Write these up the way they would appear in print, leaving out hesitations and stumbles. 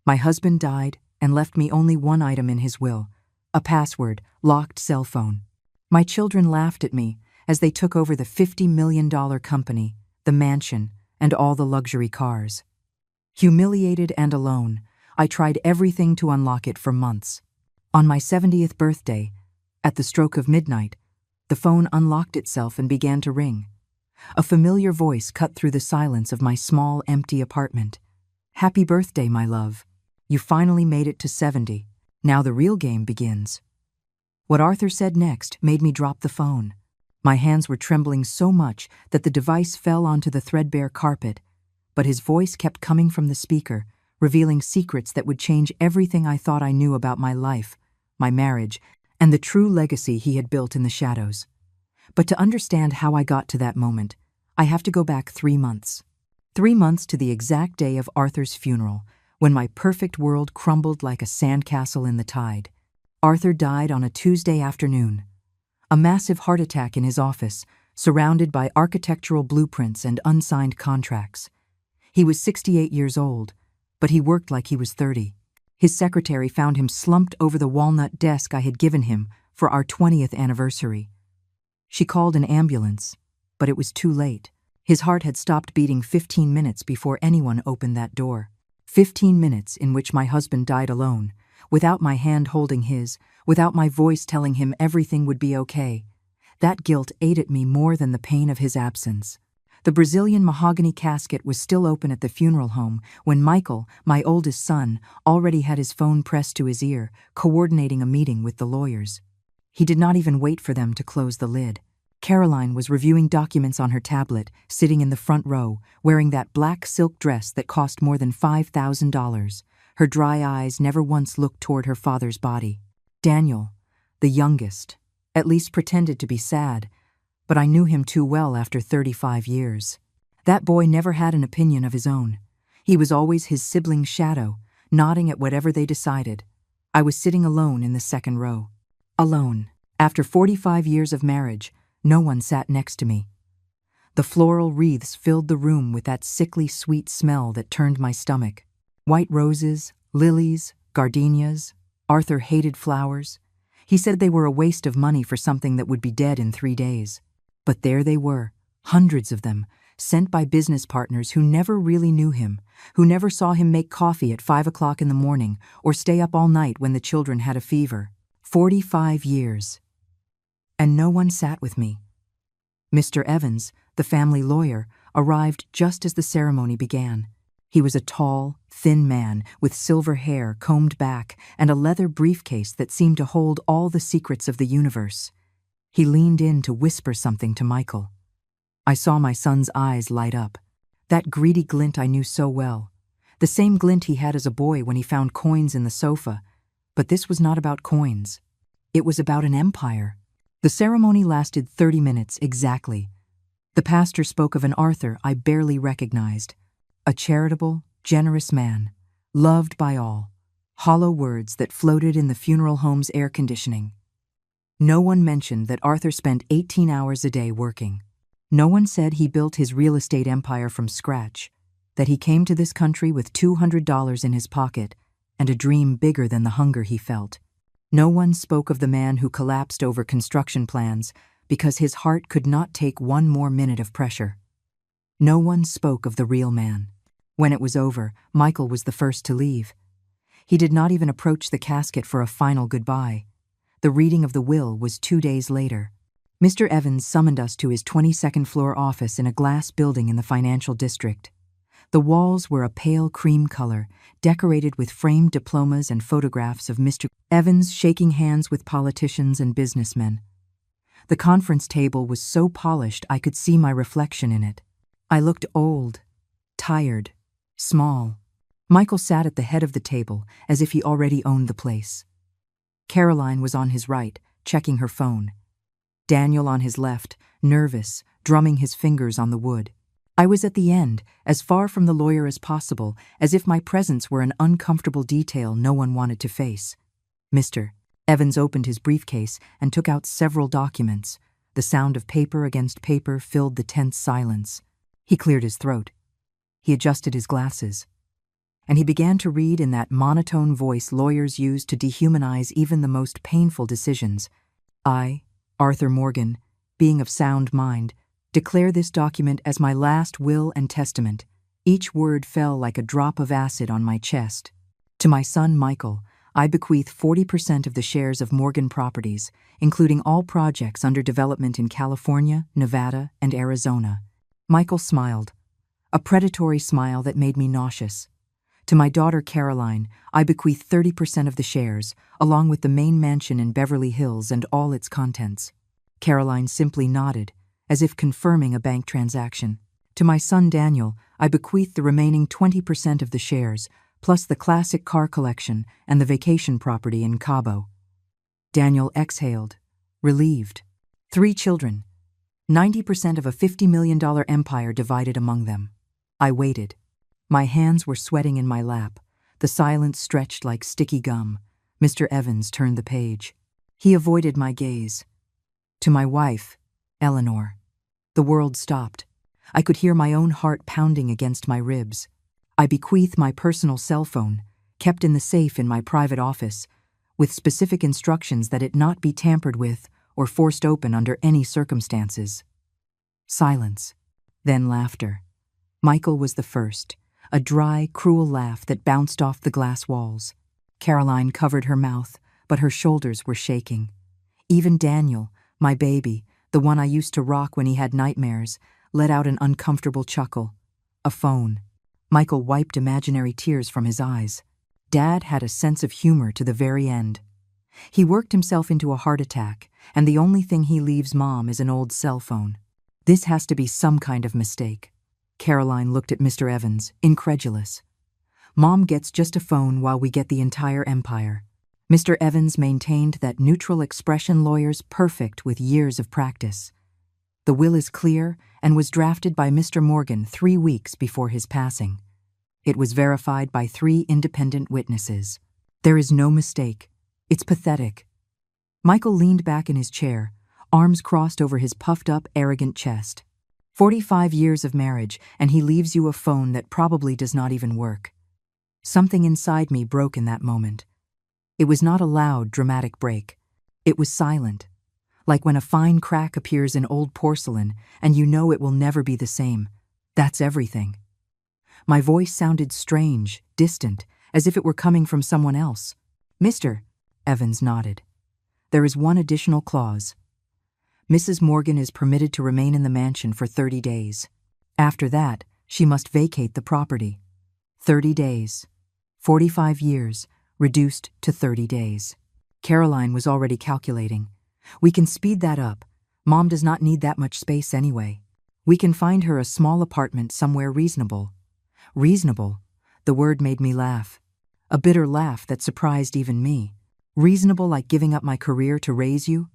My husband died and left me only one item in his will, a password, locked cell phone. My children laughed at me as they took over the $50 million company, the mansion, and all the luxury cars. Humiliated and alone, I tried everything to unlock it for months. On my 70th birthday, at the stroke of midnight, the phone unlocked itself and began to ring. A familiar voice cut through the silence of my small, empty apartment. "Happy birthday, my love. You finally made it to 70. Now the real game begins." What Arthur said next made me drop the phone. My hands were trembling so much that the device fell onto the threadbare carpet, but his voice kept coming from the speaker, revealing secrets that would change everything I thought I knew about my life, my marriage, and the true legacy he had built in the shadows. But to understand how I got to that moment, I have to go back 3 months. 3 months to the exact day of Arthur's funeral, when my perfect world crumbled like a sandcastle in the tide. Arthur died on a Tuesday afternoon. A massive heart attack in his office, surrounded by architectural blueprints and unsigned contracts. He was 68 years old, but he worked like he was 30. His secretary found him slumped over the walnut desk I had given him for our 20th anniversary. She called an ambulance, but it was too late. His heart had stopped beating 15 minutes before anyone opened that door. 15 minutes in which my husband died alone, without my hand holding his, without my voice telling him everything would be okay. That guilt ate at me more than the pain of his absence. The Brazilian mahogany casket was still open at the funeral home when Michael, my oldest son, already had his phone pressed to his ear, coordinating a meeting with the lawyers. He did not even wait for them to close the lid. Caroline was reviewing documents on her tablet, sitting in the front row, wearing that black silk dress that cost more than $5,000. Her dry eyes never once looked toward her father's body. Daniel, the youngest, at least pretended to be sad, but I knew him too well after 35 years. That boy never had an opinion of his own. He was always his sibling's shadow, nodding at whatever they decided. I was sitting alone in the second row. Alone. After 45 years of marriage, no one sat next to me. The floral wreaths filled the room with that sickly sweet smell that turned my stomach. White roses, lilies, gardenias. Arthur hated flowers. He said they were a waste of money for something that would be dead in 3 days. But there they were, hundreds of them, sent by business partners who never really knew him, who never saw him make coffee at 5 o'clock in the morning or stay up all night when the children had a fever. 45 years. And no one sat with me. Mr. Evans, the family lawyer, arrived just as the ceremony began. He was a tall, thin man with silver hair combed back and a leather briefcase that seemed to hold all the secrets of the universe. He leaned in to whisper something to Michael. I saw my son's eyes light up. That greedy glint I knew so well. The same glint he had as a boy when he found coins in the sofa. But this was not about coins. It was about an empire. The ceremony lasted 30 minutes exactly. The pastor spoke of an Arthur I barely recognized. A charitable, generous man, loved by all. Hollow words that floated in the funeral home's air conditioning. No one mentioned that Arthur spent 18 hours a day working. No one said he built his real estate empire from scratch, that he came to this country with $200 in his pocket and a dream bigger than the hunger he felt. No one spoke of the man who collapsed over construction plans because his heart could not take one more minute of pressure. No one spoke of the real man. When it was over, Michael was the first to leave. He did not even approach the casket for a final goodbye. The reading of the will was 2 days later. Mr. Evans summoned us to his 22nd floor office in a glass building in the financial district. The walls were a pale cream color, decorated with framed diplomas and photographs of Mr. Evans shaking hands with politicians and businessmen. The conference table was so polished I could see my reflection in it. I looked old, tired, small. Michael sat at the head of the table as if he already owned the place. Caroline was on his right, checking her phone. Daniel on his left, nervous, drumming his fingers on the wood. I was at the end, as far from the lawyer as possible, as if my presence were an uncomfortable detail no one wanted to face. Mr. Evans opened his briefcase and took out several documents. The sound of paper against paper filled the tense silence. He cleared his throat. He adjusted his glasses. and he began to read in that monotone voice lawyers use to dehumanize even the most painful decisions. I, Arthur Morgan, being of sound mind, declare this document as my last will and testament. Each word fell like a drop of acid on my chest. To my son Michael, I bequeath 40% of the shares of Morgan Properties, including all projects under development in California, Nevada, and Arizona. Michael smiled, a predatory smile that made me nauseous. To my daughter Caroline, I bequeath 30% of the shares, along with the main mansion in Beverly Hills and all its contents. Caroline simply nodded, as if confirming a bank transaction. To my son Daniel, I bequeath the remaining 20% of the shares, plus the classic car collection and the vacation property in Cabo. Daniel exhaled, relieved. 3 children, 90% of a $50 million empire divided among them. I waited. My hands were sweating in my lap. The silence stretched like sticky gum. Mr. Evans turned the page. He avoided my gaze. To my wife, Eleanor. The world stopped. I could hear my own heart pounding against my ribs. I bequeath my personal cell phone, kept in the safe in my private office, with specific instructions that it not be tampered with or forced open under any circumstances. Silence, then laughter. Michael was the first, a dry, cruel laugh that bounced off the glass walls. Caroline covered her mouth, but her shoulders were shaking. Even Daniel, my baby, the one I used to rock when he had nightmares, let out an uncomfortable chuckle. A phone. Michael wiped imaginary tears from his eyes. Dad had a sense of humor to the very end. He worked himself into a heart attack, and the only thing he leaves Mom is an old cell phone. This has to be some kind of mistake. Caroline looked at Mr. Evans, incredulous. Mom gets just a phone while we get the entire empire. Mr. Evans maintained that neutral expression lawyer's perfect with years of practice. The will is clear and was drafted by Mr. Morgan 3 weeks before his passing. It was verified by 3 independent witnesses. There is no mistake. It's pathetic. Michael leaned back in his chair, arms crossed over his puffed-up, arrogant chest. 45 years of marriage, and he leaves you a phone that probably does not even work. Something inside me broke in that moment. It was not a loud, dramatic break. It was silent, like when a fine crack appears in old porcelain and you know it will never be the same. That's everything. My voice sounded strange, distant, as if it were coming from someone else. Mr. Evans nodded. There is one additional clause. Mrs. Morgan is permitted to remain in the mansion for 30 days. After that, she must vacate the property. 30 days. 45 years, reduced to 30 days. Caroline was already calculating. We can speed that up. Mom does not need that much space anyway. We can find her a small apartment somewhere reasonable. Reasonable. The word made me laugh. A bitter laugh that surprised even me. Reasonable like giving up my career to raise you?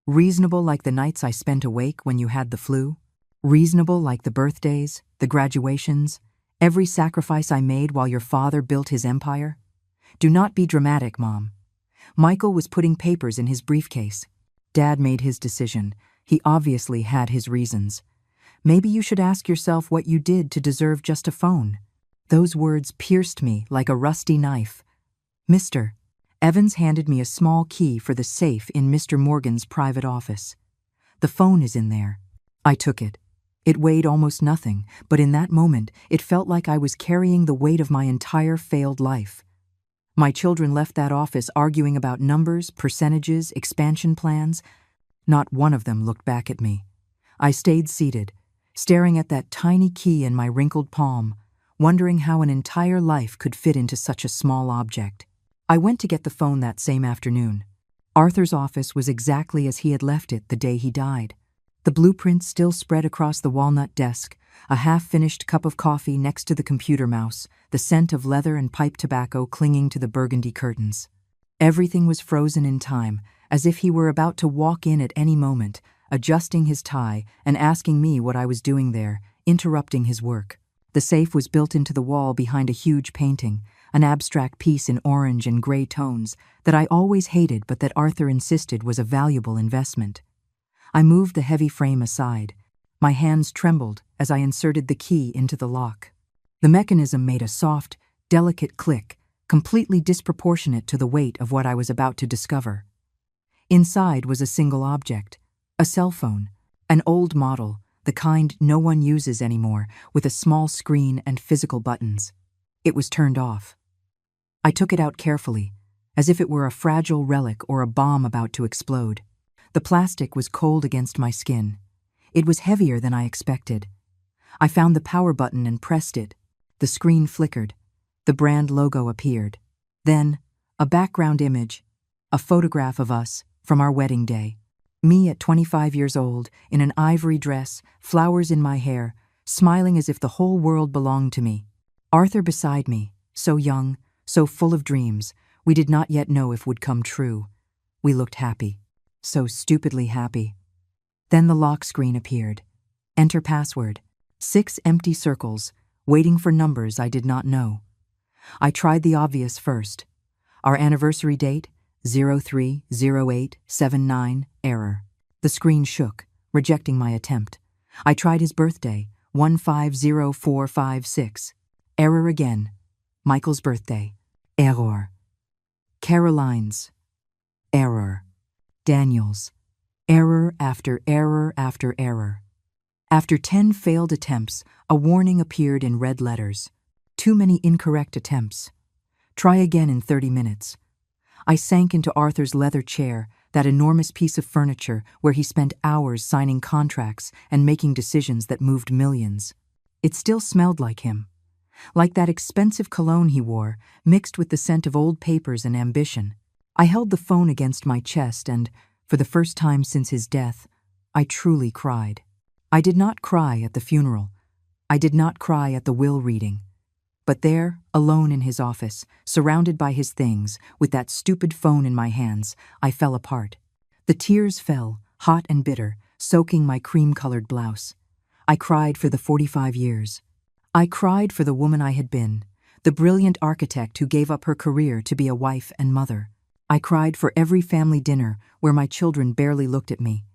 Reasonable like the nights I spent awake when you had the flu? Reasonable like the birthdays, the graduations, every sacrifice I made while your father built his empire? Do not be dramatic, Mom. Michael was putting papers in his briefcase. Dad made his decision. He obviously had his reasons. Maybe you should ask yourself what you did to deserve just a phone. Those words pierced me like a rusty knife. Mr. Evans handed me a small key for the safe in Mr. Morgan's private office. The phone is in there. I took it. It weighed almost nothing, but in that moment, it felt like I was carrying the weight of my entire failed life. My children left that office arguing about numbers, percentages, expansion plans. Not one of them looked back at me. I stayed seated, staring at that tiny key in my wrinkled palm, wondering how an entire life could fit into such a small object. I went to get the phone that same afternoon. Arthur's office was exactly as he had left it the day he died. The blueprint still spread across the walnut desk, a half-finished cup of coffee next to the computer mouse, the scent of leather and pipe tobacco clinging to the burgundy curtains. Everything was frozen in time, as if he were about to walk in at any moment, adjusting his tie and asking me what I was doing there, interrupting his work. The safe was built into the wall behind a huge painting, an abstract piece in orange and gray tones that I always hated but that Arthur insisted was a valuable investment. I moved the heavy frame aside. My hands trembled as I inserted the key into the lock. The mechanism made a soft, delicate click, completely disproportionate to the weight of what I was about to discover. Inside was a single object, a cell phone, an old model, the kind no one uses anymore, with a small screen and physical buttons. It was turned off. I took it out carefully, as if it were a fragile relic or a bomb about to explode. The plastic was cold against my skin. It was heavier than I expected. I found the power button and pressed it. The screen flickered. The brand logo appeared. Then, a background image, a photograph of us from our wedding day. Me at 25 years old, in an ivory dress, flowers in my hair, smiling as if the whole world belonged to me. Arthur beside me, so young, so full of dreams, we did not yet know if would come true. We looked happy, so stupidly happy. Then the lock screen appeared. Enter password. 6 empty circles, waiting for numbers I did not know. I tried the obvious first. Our anniversary date, 030879, error. The screen shook, rejecting my attempt. I tried his birthday, 150456. Error again. Michael's birthday. Error. Caroline's. Error. Daniel's. Error after error after error. After 10 failed attempts, a warning appeared in red letters. Too many incorrect attempts. Try again in 30 minutes. I sank into Arthur's leather chair, that enormous piece of furniture where he spent hours signing contracts and making decisions that moved millions. It still smelled like him. Like that expensive cologne he wore, mixed with the scent of old papers and ambition. I held the phone against my chest and, for the first time since his death, I truly cried. I did not cry at the funeral. I did not cry at the will reading. But there, alone in his office, surrounded by his things, with that stupid phone in my hands, I fell apart. The tears fell, hot and bitter, soaking my cream-colored blouse. I cried for the 45 years. I cried for the woman I had been, the brilliant architect who gave up her career to be a wife and mother. I cried for every family dinner where my children barely looked at me.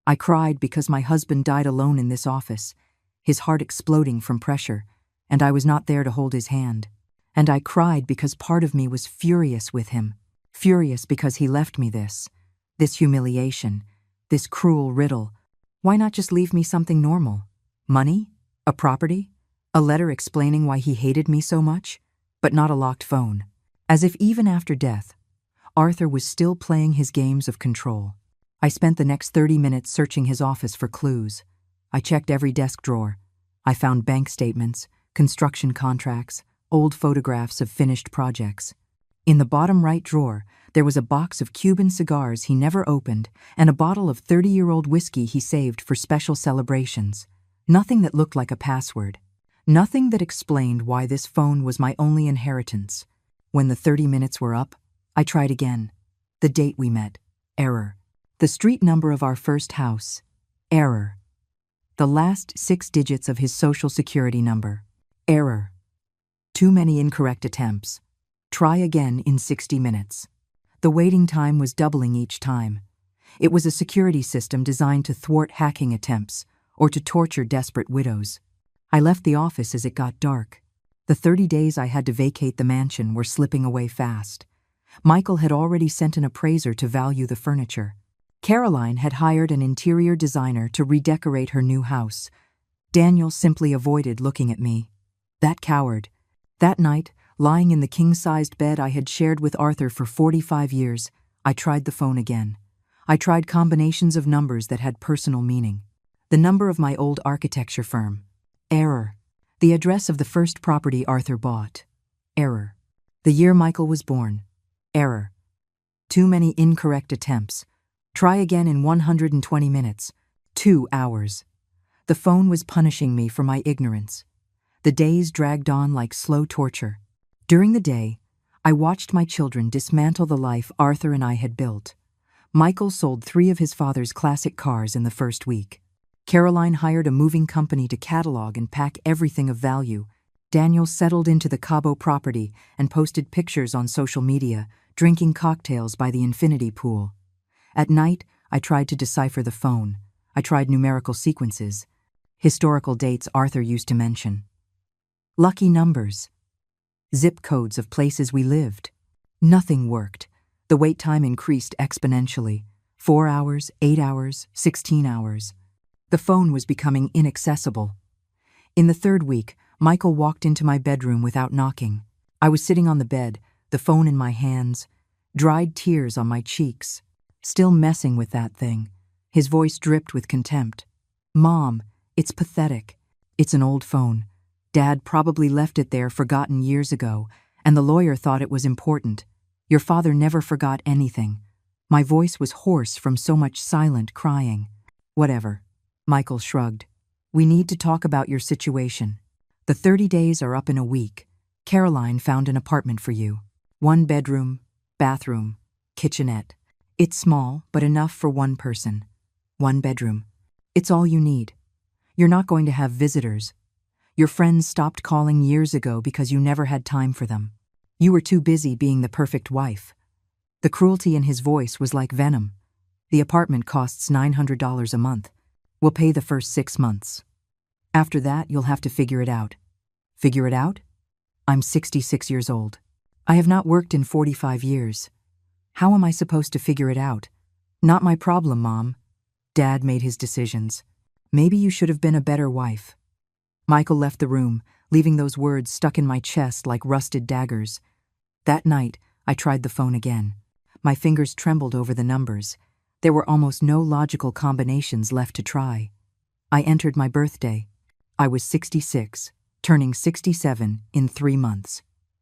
I cried because my husband died alone in this office, his heart exploding from pressure, and I was not there to hold his hand. And I cried because part of me was furious with him, furious because he left me this humiliation, this cruel riddle. Why not just leave me something normal? Money? A property? A letter explaining why he hated me so much? But not a locked phone. As if even after death, Arthur was still playing his games of control. I spent the next 30 minutes searching his office for clues. I checked every desk drawer. I found bank statements, construction contracts, old photographs of finished projects. In the bottom right drawer, there was a box of Cuban cigars he never opened and a bottle of 30-year-old whiskey he saved for special celebrations. Nothing that looked like a password. Nothing that explained why this phone was my only inheritance. When the 30 minutes were up, I tried again. The date we met. Error. The street number of our first house. Error. The last 6 digits of his social security number. Error. Too many incorrect attempts. Try again in 60 minutes. The waiting time was doubling each time. It was a security system designed to thwart hacking attempts or to torture desperate widows. I left the office as it got dark. The 30 days I had to vacate the mansion were slipping away fast. Michael had already sent an appraiser to value the furniture. Caroline had hired an interior designer to redecorate her new house. Daniel simply avoided looking at me. That coward. That night, lying in the king-sized bed I had shared with Arthur for 45 years, I tried the phone again. I tried combinations of numbers that had personal meaning. The number of my old architecture firm. Error. The address of the first property Arthur bought. Error. The year Michael was born. Error. Too many incorrect attempts. Try again in 120 minutes. 2 hours. The phone was punishing me for my ignorance. The days dragged on like slow torture. During the day, I watched my children dismantle the life Arthur and I had built. Michael sold 3 of his father's classic cars in the first week. Caroline hired a moving company to catalog and pack everything of value. Daniel settled into the Cabo property and posted pictures on social media, drinking cocktails by the infinity pool. At night, I tried to decipher the phone. I tried numerical sequences, historical dates Arthur used to mention. Lucky numbers. zip codes of places we lived. Nothing worked. The wait time increased exponentially. 4 hours, 8 hours, 16 hours. The phone was becoming inaccessible. In the third week, Michael walked into my bedroom without knocking. I was sitting on the bed, the phone in my hands, dried tears on my cheeks, still messing with that thing. His voice dripped with contempt. "Mom, it's pathetic. It's an old phone. Dad probably left it there forgotten years ago, and the lawyer thought it was important. Your father never forgot anything." My voice was hoarse from so much silent crying. "Whatever." Michael shrugged. "We need to talk about your situation. The 30 days are up in a week. Caroline found an apartment for you. 1 bedroom, bathroom, kitchenette. It's small, but enough for 1 person. 1 bedroom. It's all you need. You're not going to have visitors. Your friends stopped calling years ago because you never had time for them. You were too busy being the perfect wife." The cruelty in his voice was like venom. "The apartment costs $900 a month. We'll pay the first 6 months. After that, you'll have to figure it out." "Figure it out?" I'm 66 years old. I have not worked in 45 years. How am I supposed to figure it out? "Not my problem, Mom. Dad made his decisions. Maybe you should have been a better wife." Michael left the room, leaving those words stuck in my chest like rusted daggers. That night, I tried the phone again. My fingers trembled over the numbers. There were almost no logical combinations left to try. I entered my birthday. I was 66, turning 67 in 3 months.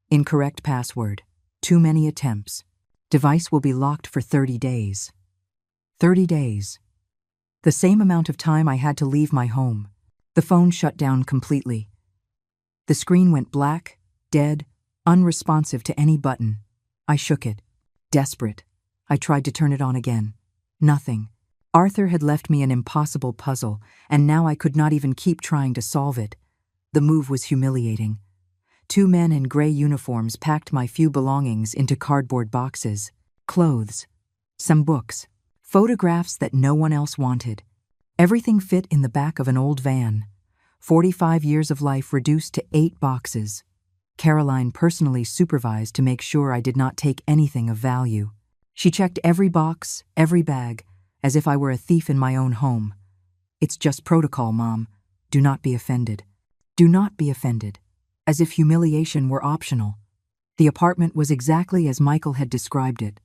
Incorrect password. Too many attempts. Device will be locked for 30 days. 30 days. The same amount of time I had to leave my home. The phone shut down completely. The screen went black, dead, unresponsive to any button. I shook it. Desperate. I tried to turn it on again. Nothing. Arthur had left me an impossible puzzle, and now I could not even keep trying to solve it. The move was humiliating. 2 men in gray uniforms packed my few belongings into cardboard boxes. Clothes. Some books. Photographs that no one else wanted. Everything fit in the back of an old van. 45 years of life reduced to 8 boxes. Caroline personally supervised to make sure I did not take anything of value. She checked every box, every bag, as if I were a thief in my own home. "It's just protocol, Mom. Do not be offended." Do not be offended. As if humiliation were optional. The apartment was exactly as Michael had described it.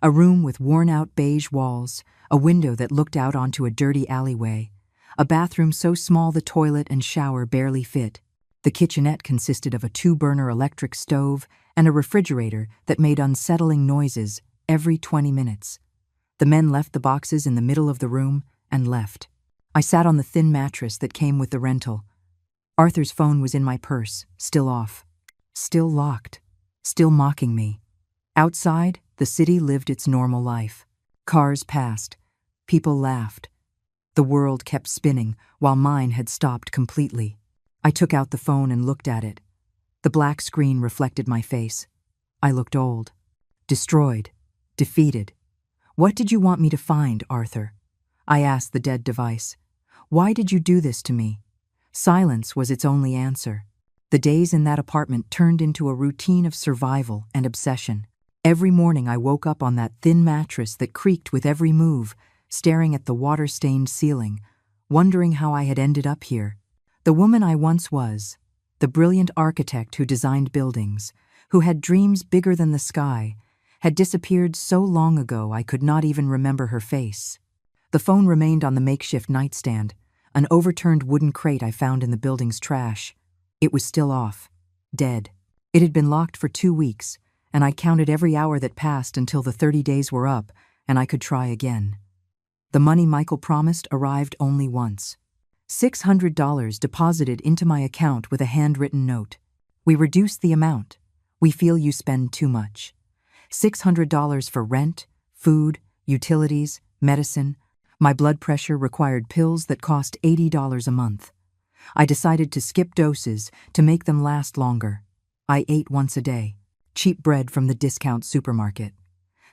A room with worn-out beige walls, a window that looked out onto a dirty alleyway, a bathroom so small the toilet and shower barely fit. The kitchenette consisted of a 2-burner electric stove and a refrigerator that made unsettling noises every 20 minutes. The men left the boxes in the middle of the room and left. I sat on the thin mattress that came with the rental. Arthur's phone was in my purse, still off, still locked, still mocking me. Outside, the city lived its normal life. Cars passed. People laughed. The world kept spinning while mine had stopped completely. I took out the phone and looked at it. The black screen reflected my face. I looked old, destroyed, defeated. "What did you want me to find, Arthur?" I asked the dead device. "Why did you do this to me?" Silence was its only answer. The days in that apartment turned into a routine of survival and obsession. Every morning I woke up on that thin mattress that creaked with every move, staring at the water-stained ceiling, wondering how I had ended up here. The woman I once was, the brilliant architect who designed buildings, who had dreams bigger than the sky, had disappeared so long ago I could not even remember her face. The phone remained on the makeshift nightstand, an overturned wooden crate I found in the building's trash. It was still off, dead. It had been locked for 2 weeks, and I counted every hour that passed until the 30 days were up and I could try again. The money Michael promised arrived only once. $600 deposited into my account with a handwritten note. "We reduced the amount. We feel you spend too much." $600 for rent, food, utilities, medicine. My blood pressure required pills that cost $80 a month. I decided to skip doses to make them last longer. I ate once a day. Cheap bread from the discount supermarket.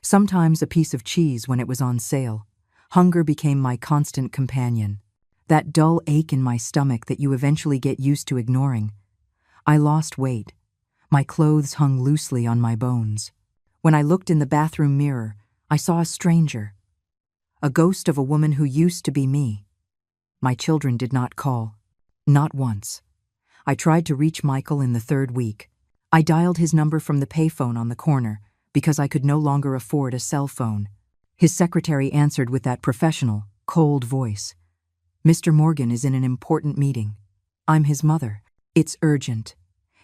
Sometimes a piece of cheese when it was on sale. Hunger became my constant companion. That dull ache in my stomach that you eventually get used to ignoring. I lost weight. My clothes hung loosely on my bones. When I looked in the bathroom mirror, I saw a stranger, a ghost of a woman who used to be me. My children did not call. Not once. I tried to reach Michael in the third week. I dialed his number from the payphone on the corner because I could no longer afford a cell phone. His secretary answered with that professional, cold voice. "Mr. Morgan is in an important meeting. I'm his mother. It's urgent.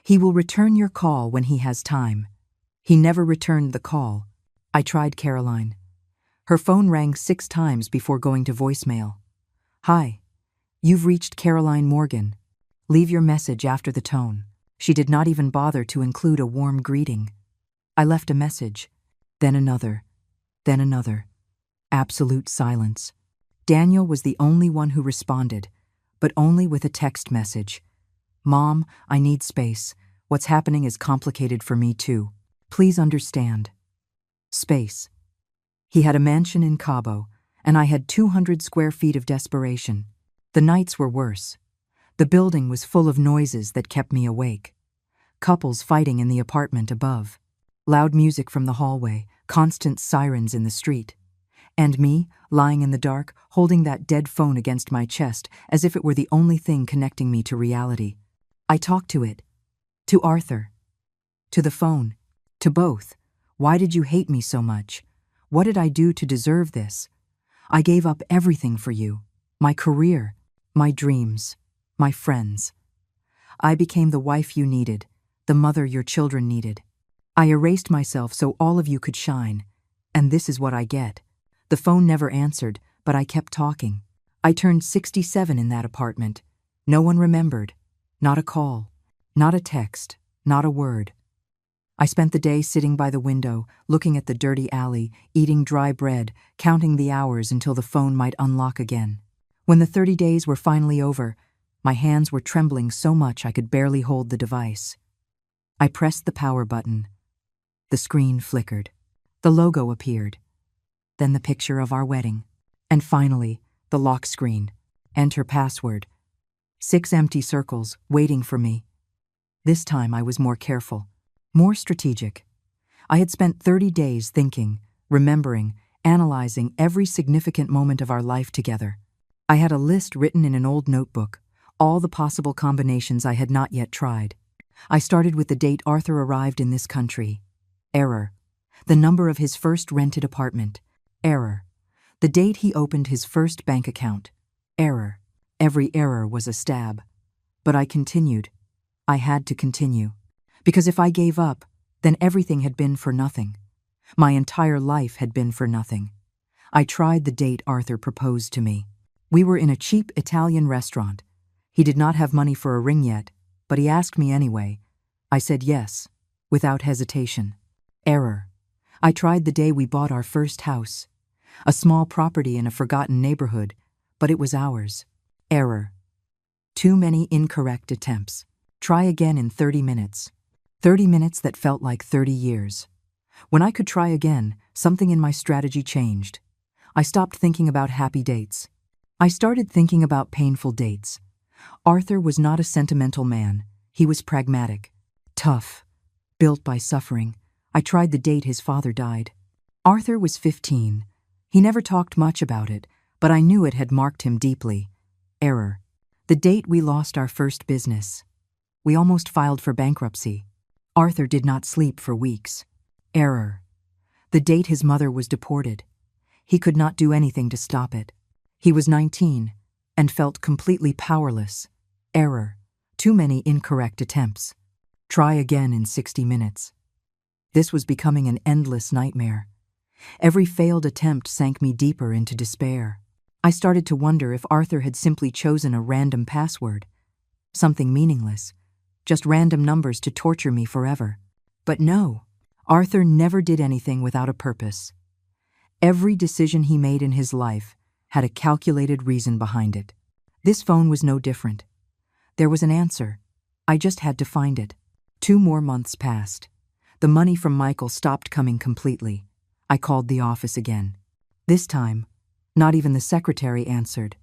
He will return your call when he has time." He never returned the call. I tried Caroline. Her phone rang 6 times before going to voicemail. "Hi, you've reached Caroline Morgan. Leave your message after the tone." She did not even bother to include a warm greeting. I left a message, then another, then another. Absolute silence. Daniel was the only one who responded, but only with a text message. "Mom, I need space. What's happening is complicated for me too. Please understand." Space. He had a mansion in Cabo, and I had 200 square feet of desperation. The nights were worse. The building was full of noises that kept me awake. Couples fighting in the apartment above. Loud music from the hallway, constant sirens in the street. And me, lying in the dark, holding that dead phone against my chest as if it were the only thing connecting me to reality. I talked to it. To Arthur. To the phone. To both. Why did you hate me so much? What did I do to deserve this? I gave up everything for you. My career. My dreams. My friends. I became the wife you needed, the mother your children needed. I erased myself so all of you could shine. And this is what I get. The phone never answered, but I kept talking. I turned 67 in that apartment. No one remembered. Not a call. Not a text. Not a word. I spent the day sitting by the window, looking at the dirty alley, eating dry bread, counting the hours until the phone might unlock again. When the 30 days were finally over, my hands were trembling so much I could barely hold the device. I pressed the power button. The screen flickered. The logo appeared. Then the picture of our wedding. And finally, the lock screen. Enter password. 6 empty circles waiting for me. This time I was more careful, more strategic. I had spent 30 days thinking, remembering, analyzing every significant moment of our life together. I had a list written in an old notebook, all the possible combinations I had not yet tried. I started with the date Arthur arrived in this country. Error. The number of his first rented apartment. Error. The date he opened his first bank account. Error. Every error was a stab. But I continued. I had to continue. Because if I gave up, then everything had been for nothing. My entire life had been for nothing. I tried the date Arthur proposed to me. We were in a cheap Italian restaurant. He did not have money for a ring yet, but he asked me anyway. I said yes, without hesitation. Error. I tried the day we bought our first house. A small property in a forgotten neighborhood, but it was ours. Error. Too many incorrect attempts. Try again in 30 minutes. 30 minutes that felt like 30 years. When I could try again, something in my strategy changed. I stopped thinking about happy dates. I started thinking about painful dates. Arthur was not a sentimental man. He was pragmatic, tough, built by suffering. I tried the date his father died. Arthur was 15. He never talked much about it, but I knew it had marked him deeply. Error. The date we lost our first business. We almost filed for bankruptcy. Arthur did not sleep for weeks. Error. The date his mother was deported. He could not do anything to stop it. He was 19 and felt completely powerless. Error. Too many incorrect attempts. Try again in 60 minutes. This was becoming an endless nightmare. Every failed attempt sank me deeper into despair. I started to wonder if Arthur had simply chosen a random password. Something meaningless. Just random numbers to torture me forever. But no, Arthur never did anything without a purpose. Every decision he made in his life had a calculated reason behind it. This phone was no different. There was an answer. I just had to find it. 2 more months passed. The money from Michael stopped coming completely. I called the office again. This time, not even the secretary answered.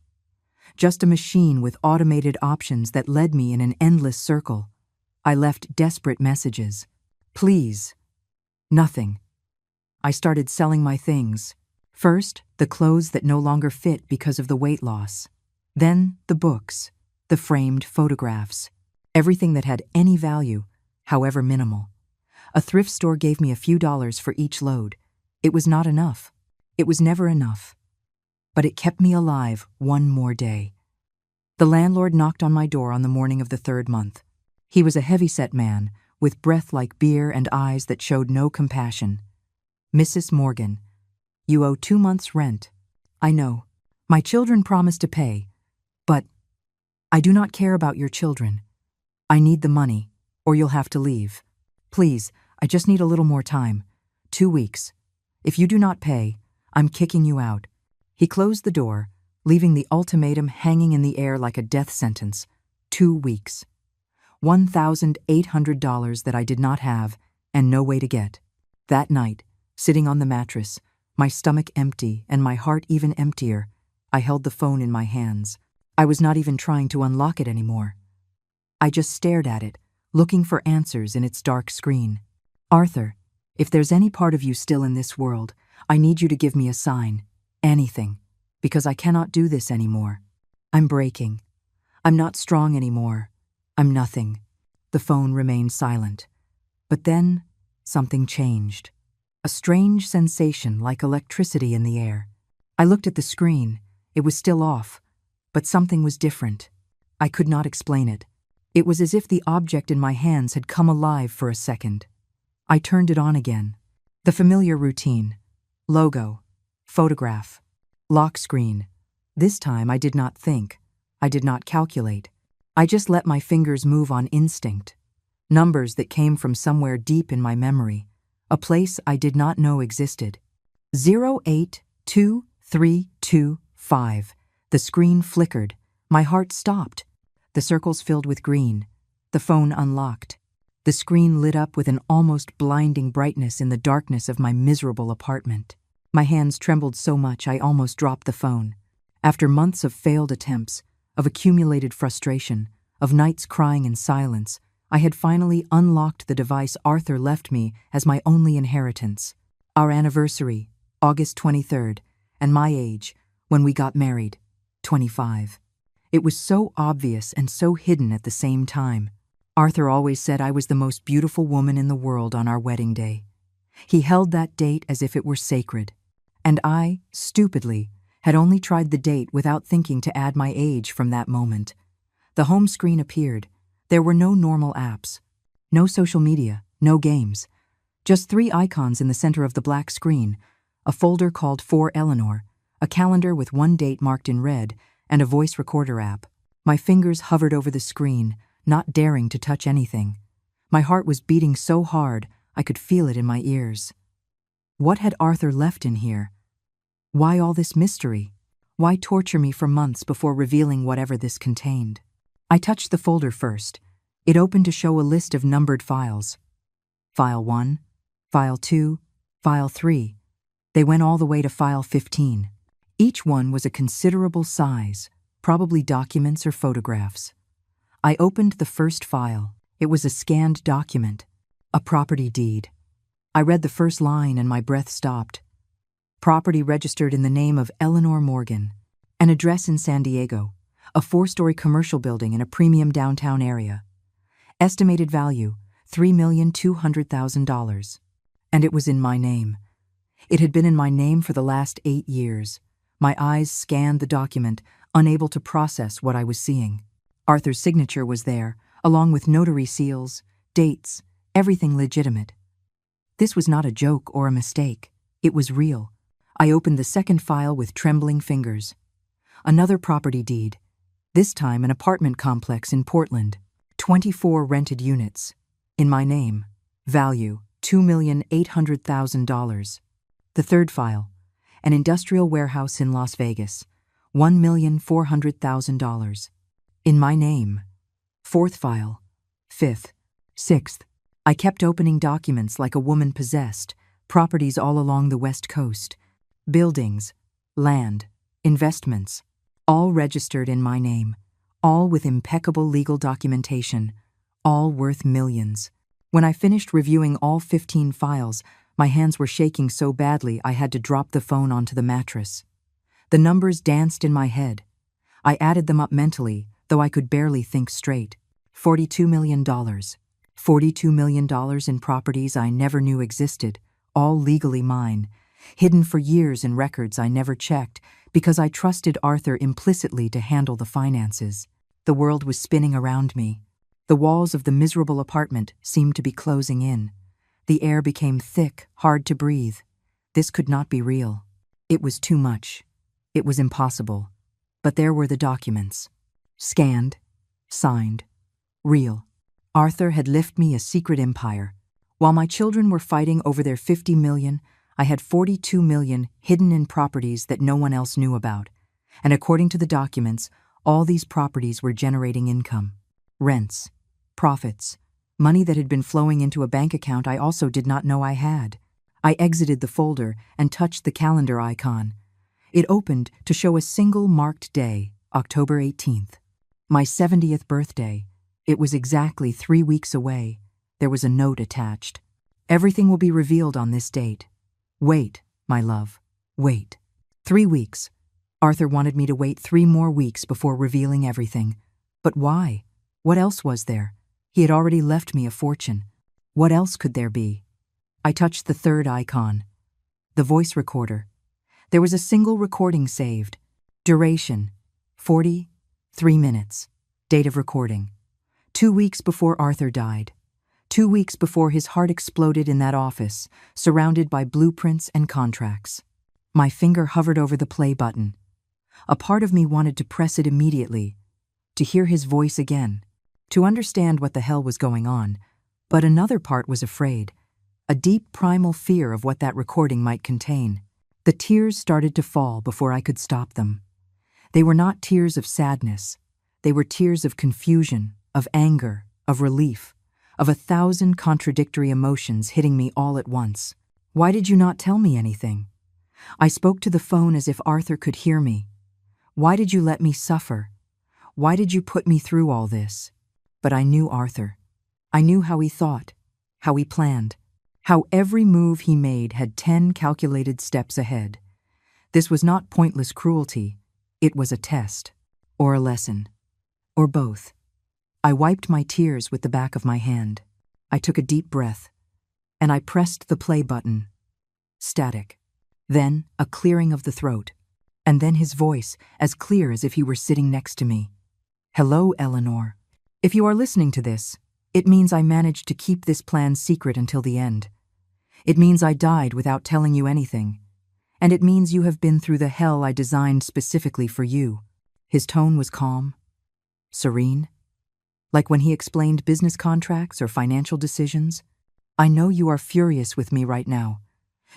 Just a machine with automated options that led me in an endless circle. I left desperate messages. Please. Nothing. I started selling my things. First, the clothes that no longer fit because of the weight loss. Then, the books, the framed photographs, everything that had any value, however minimal. A thrift store gave me a few dollars for each load. It was not enough. It was never enough. But it kept me alive one more day. The landlord knocked on my door on the morning of the 3rd month. He was a heavy-set man, with breath like beer and eyes that showed no compassion. "Mrs. Morgan, you owe 2 months' rent. I know. My children promised to pay. But I do not care about your children. I need the money, or you'll have to leave. Please, I just need a little more time. 2 weeks. If you do not pay, I'm kicking you out." He closed the door, leaving the ultimatum hanging in the air like a death sentence. 2 weeks. $1,800 that I did not have and no way to get. That night, sitting on the mattress, my stomach empty and my heart even emptier, I held the phone in my hands. I was not even trying to unlock it anymore. I just stared at it, looking for answers in its dark screen. "Arthur, if there's any part of you still in this world, I need you to give me a sign. Anything. Because I cannot do this anymore. I'm breaking. I'm not strong anymore. I'm nothing." The phone remained silent. But then, something changed. A strange sensation like electricity in the air. I looked at the screen. It was still off. But something was different. I could not explain it. It was as if the object in my hands had come alive for a second. I turned it on again. The familiar routine. Logo. Photograph. Lock screen. This time I did not think. I did not calculate. I just let my fingers move on instinct. Numbers that came from somewhere deep in my memory. A place I did not know existed. 082325. The screen flickered. My heart stopped. The circles filled with green. The phone unlocked. The screen lit up with an almost blinding brightness in the darkness of my miserable apartment. My hands trembled so much I almost dropped the phone. After months of failed attempts, of accumulated frustration, of nights crying in silence, I had finally unlocked the device Arthur left me as my only inheritance. Our anniversary, August 23rd, and my age, when we got married, 25. It was so obvious and so hidden at the same time. Arthur always said I was the most beautiful woman in the world on our wedding day. He held that date as if it were sacred. And I, stupidly, had only tried the date without thinking to add my age from that moment. The home screen appeared. There were no normal apps. No social media, no games. Just 3 icons in the center of the black screen, a folder called For Eleanor, a calendar with one date marked in red, and a voice recorder app. My fingers hovered over the screen, not daring to touch anything. My heart was beating so hard I could feel it in my ears. What had Arthur left in here? Why all this mystery? Why torture me for months before revealing whatever this contained? I touched the folder first. It opened to show a list of numbered files. File 1, File 2, File 3. They went all the way to File 15. Each one was a considerable size, probably documents or photographs. I opened the first file. It was a scanned document, a property deed. I read the first line and my breath stopped. Property registered in the name of Eleanor Morgan. An address in San Diego. A 4-story commercial building in a premium downtown area. Estimated value, $3,200,000. And it was in my name. It had been in my name for the last 8 years. My eyes scanned the document, unable to process what I was seeing. Arthur's signature was there, along with notary seals, dates, everything legitimate. This was not a joke or a mistake. It was real. I opened the second file with trembling fingers. Another property deed. This time an apartment complex in Portland. 24 rented units. In my name. Value, $2,800,000. The third file. An industrial warehouse in Las Vegas. $1,400,000. In my name. Fourth file. Fifth. Sixth. I kept opening documents like a woman possessed. Properties all along the West Coast. Buildings. Land. Investments. All registered in my name. All with impeccable legal documentation. all worth millions. When I finished reviewing all 15 files, my hands were shaking so badly I had to drop the phone onto the mattress. The numbers danced in my head. I added them up mentally, though I could barely think straight. $42 million. $42 million in properties I never knew existed, all legally mine, hidden for years in records I never checked because I trusted Arthur implicitly to handle the finances. The world was spinning around me. The walls of the miserable apartment seemed to be closing in. The air became thick, hard to breathe. This could not be real. It was too much. It was impossible. But there were the documents. Scanned, signed, real. Arthur had left me a secret empire. While my children were fighting over their $50 million, I had $42 million hidden in properties that no one else knew about. And according to the documents, all these properties were generating income. Rents, profits, money that had been flowing into a bank account I also did not know I had. I exited the folder and touched the calendar icon. It opened to show a single marked day, October 18th. My 70th birthday. It was exactly 3 weeks away. There was a note attached. Everything will be revealed on this date. Wait, my love, wait. 3 weeks. Arthur wanted me to wait 3 more weeks before revealing everything. But why? What else was there? He had already left me a fortune. What else could there be? I touched the third icon. The voice recorder. There was a single recording saved. Duration, 43 minutes. Date of recording. 2 weeks before Arthur died. 2 weeks before his heart exploded in that office, surrounded by blueprints and contracts. My finger hovered over the play button. A part of me wanted to press it immediately, to hear his voice again, to understand what the hell was going on, but another part was afraid, a deep primal fear of what that recording might contain. The tears started to fall before I could stop them. They were not tears of sadness. They were tears of confusion, of anger, of relief, of 1,000 contradictory emotions hitting me all at once. Why did you not tell me anything? I spoke to the phone as if Arthur could hear me. Why did you let me suffer? Why did you put me through all this? But I knew Arthur. I knew how he thought, how he planned, how every move he made had 10 calculated steps ahead. This was not pointless cruelty. It was a test, or a lesson, or both. I wiped my tears with the back of my hand. I took a deep breath, and I pressed the play button. Static. Then a clearing of the throat, and then his voice, as clear as if he were sitting next to me. Hello, Eleanor. If you are listening to this, it means I managed to keep this plan secret until the end. It means I died without telling you anything. And it means you have been through the hell I designed specifically for you. His tone was calm, serene, like when he explained business contracts or financial decisions. I know you are furious with me right now.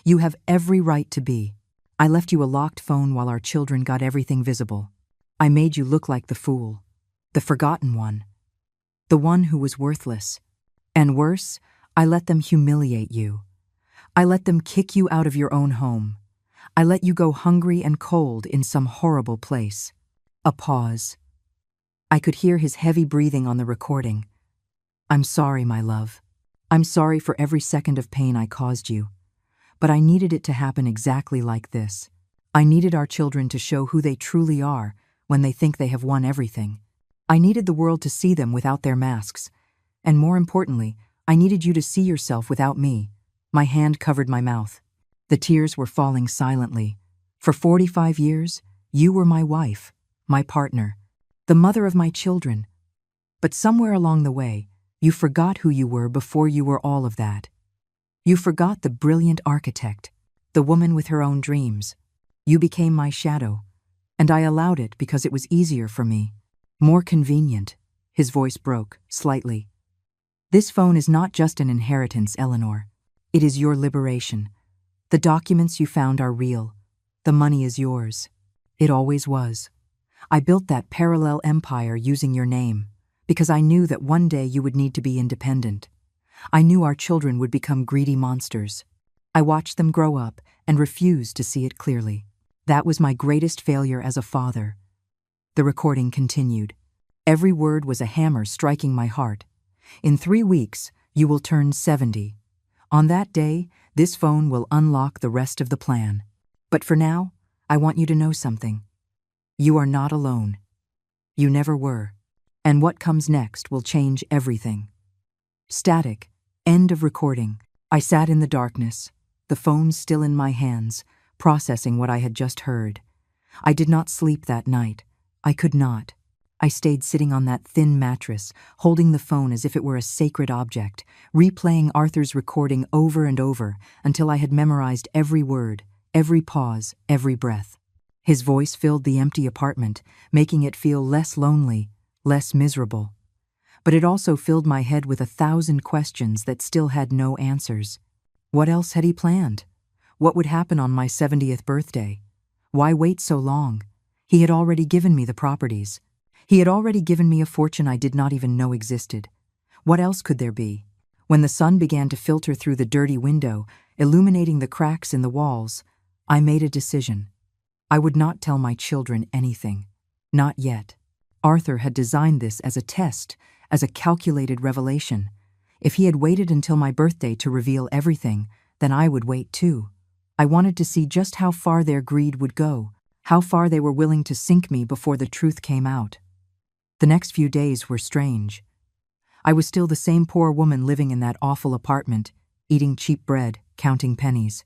You have every right to be. I left you a locked phone while our children got everything visible. I made you look like the fool, the forgotten one, the one who was worthless. And worse, I let them humiliate you. I let them kick you out of your own home. I let you go hungry and cold in some horrible place. A pause. I could hear his heavy breathing on the recording. I'm sorry, my love. I'm sorry for every second of pain I caused you. But I needed it to happen exactly like this. I needed our children to show who they truly are when they think they have won everything. I needed the world to see them without their masks. And more importantly, I needed you to see yourself without me. My hand covered my mouth. The tears were falling silently. For 45 years, you were my wife, my partner, the mother of my children. But somewhere along the way, you forgot who you were before you were all of that. You forgot the brilliant architect, the woman with her own dreams. You became my shadow, and I allowed it because it was easier for me, more convenient. His voice broke, slightly. This phone is not just an inheritance, Eleanor. It is your liberation. The documents you found are real. The money is yours. It always was. I built that parallel empire using your name, because I knew that one day you would need to be independent. I knew our children would become greedy monsters. I watched them grow up and refused to see it clearly. That was my greatest failure as a father. The recording continued. Every word was a hammer striking my heart. In 3 weeks, you will turn 70. On that day, this phone will unlock the rest of the plan. But for now, I want you to know something. You are not alone. You never were. And what comes next will change everything. Static. End of recording. I sat in the darkness, the phone still in my hands, processing what I had just heard. I did not sleep that night. I could not. I stayed sitting on that thin mattress, holding the phone as if it were a sacred object, replaying Arthur's recording over and over until I had memorized every word, every pause, every breath. His voice filled the empty apartment, making it feel less lonely, less miserable. But it also filled my head with 1,000 questions that still had no answers. What else had he planned? What would happen on my 70th birthday? Why wait so long? He had already given me the properties. He had already given me a fortune I did not even know existed. What else could there be? When the sun began to filter through the dirty window, illuminating the cracks in the walls, I made a decision. I would not tell my children anything. Not yet. Arthur had designed this as a test, as a calculated revelation. If he had waited until my birthday to reveal everything, then I would wait too. I wanted to see just how far their greed would go, how far they were willing to sink me before the truth came out. The next few days were strange. I was still the same poor woman living in that awful apartment, eating cheap bread, counting pennies.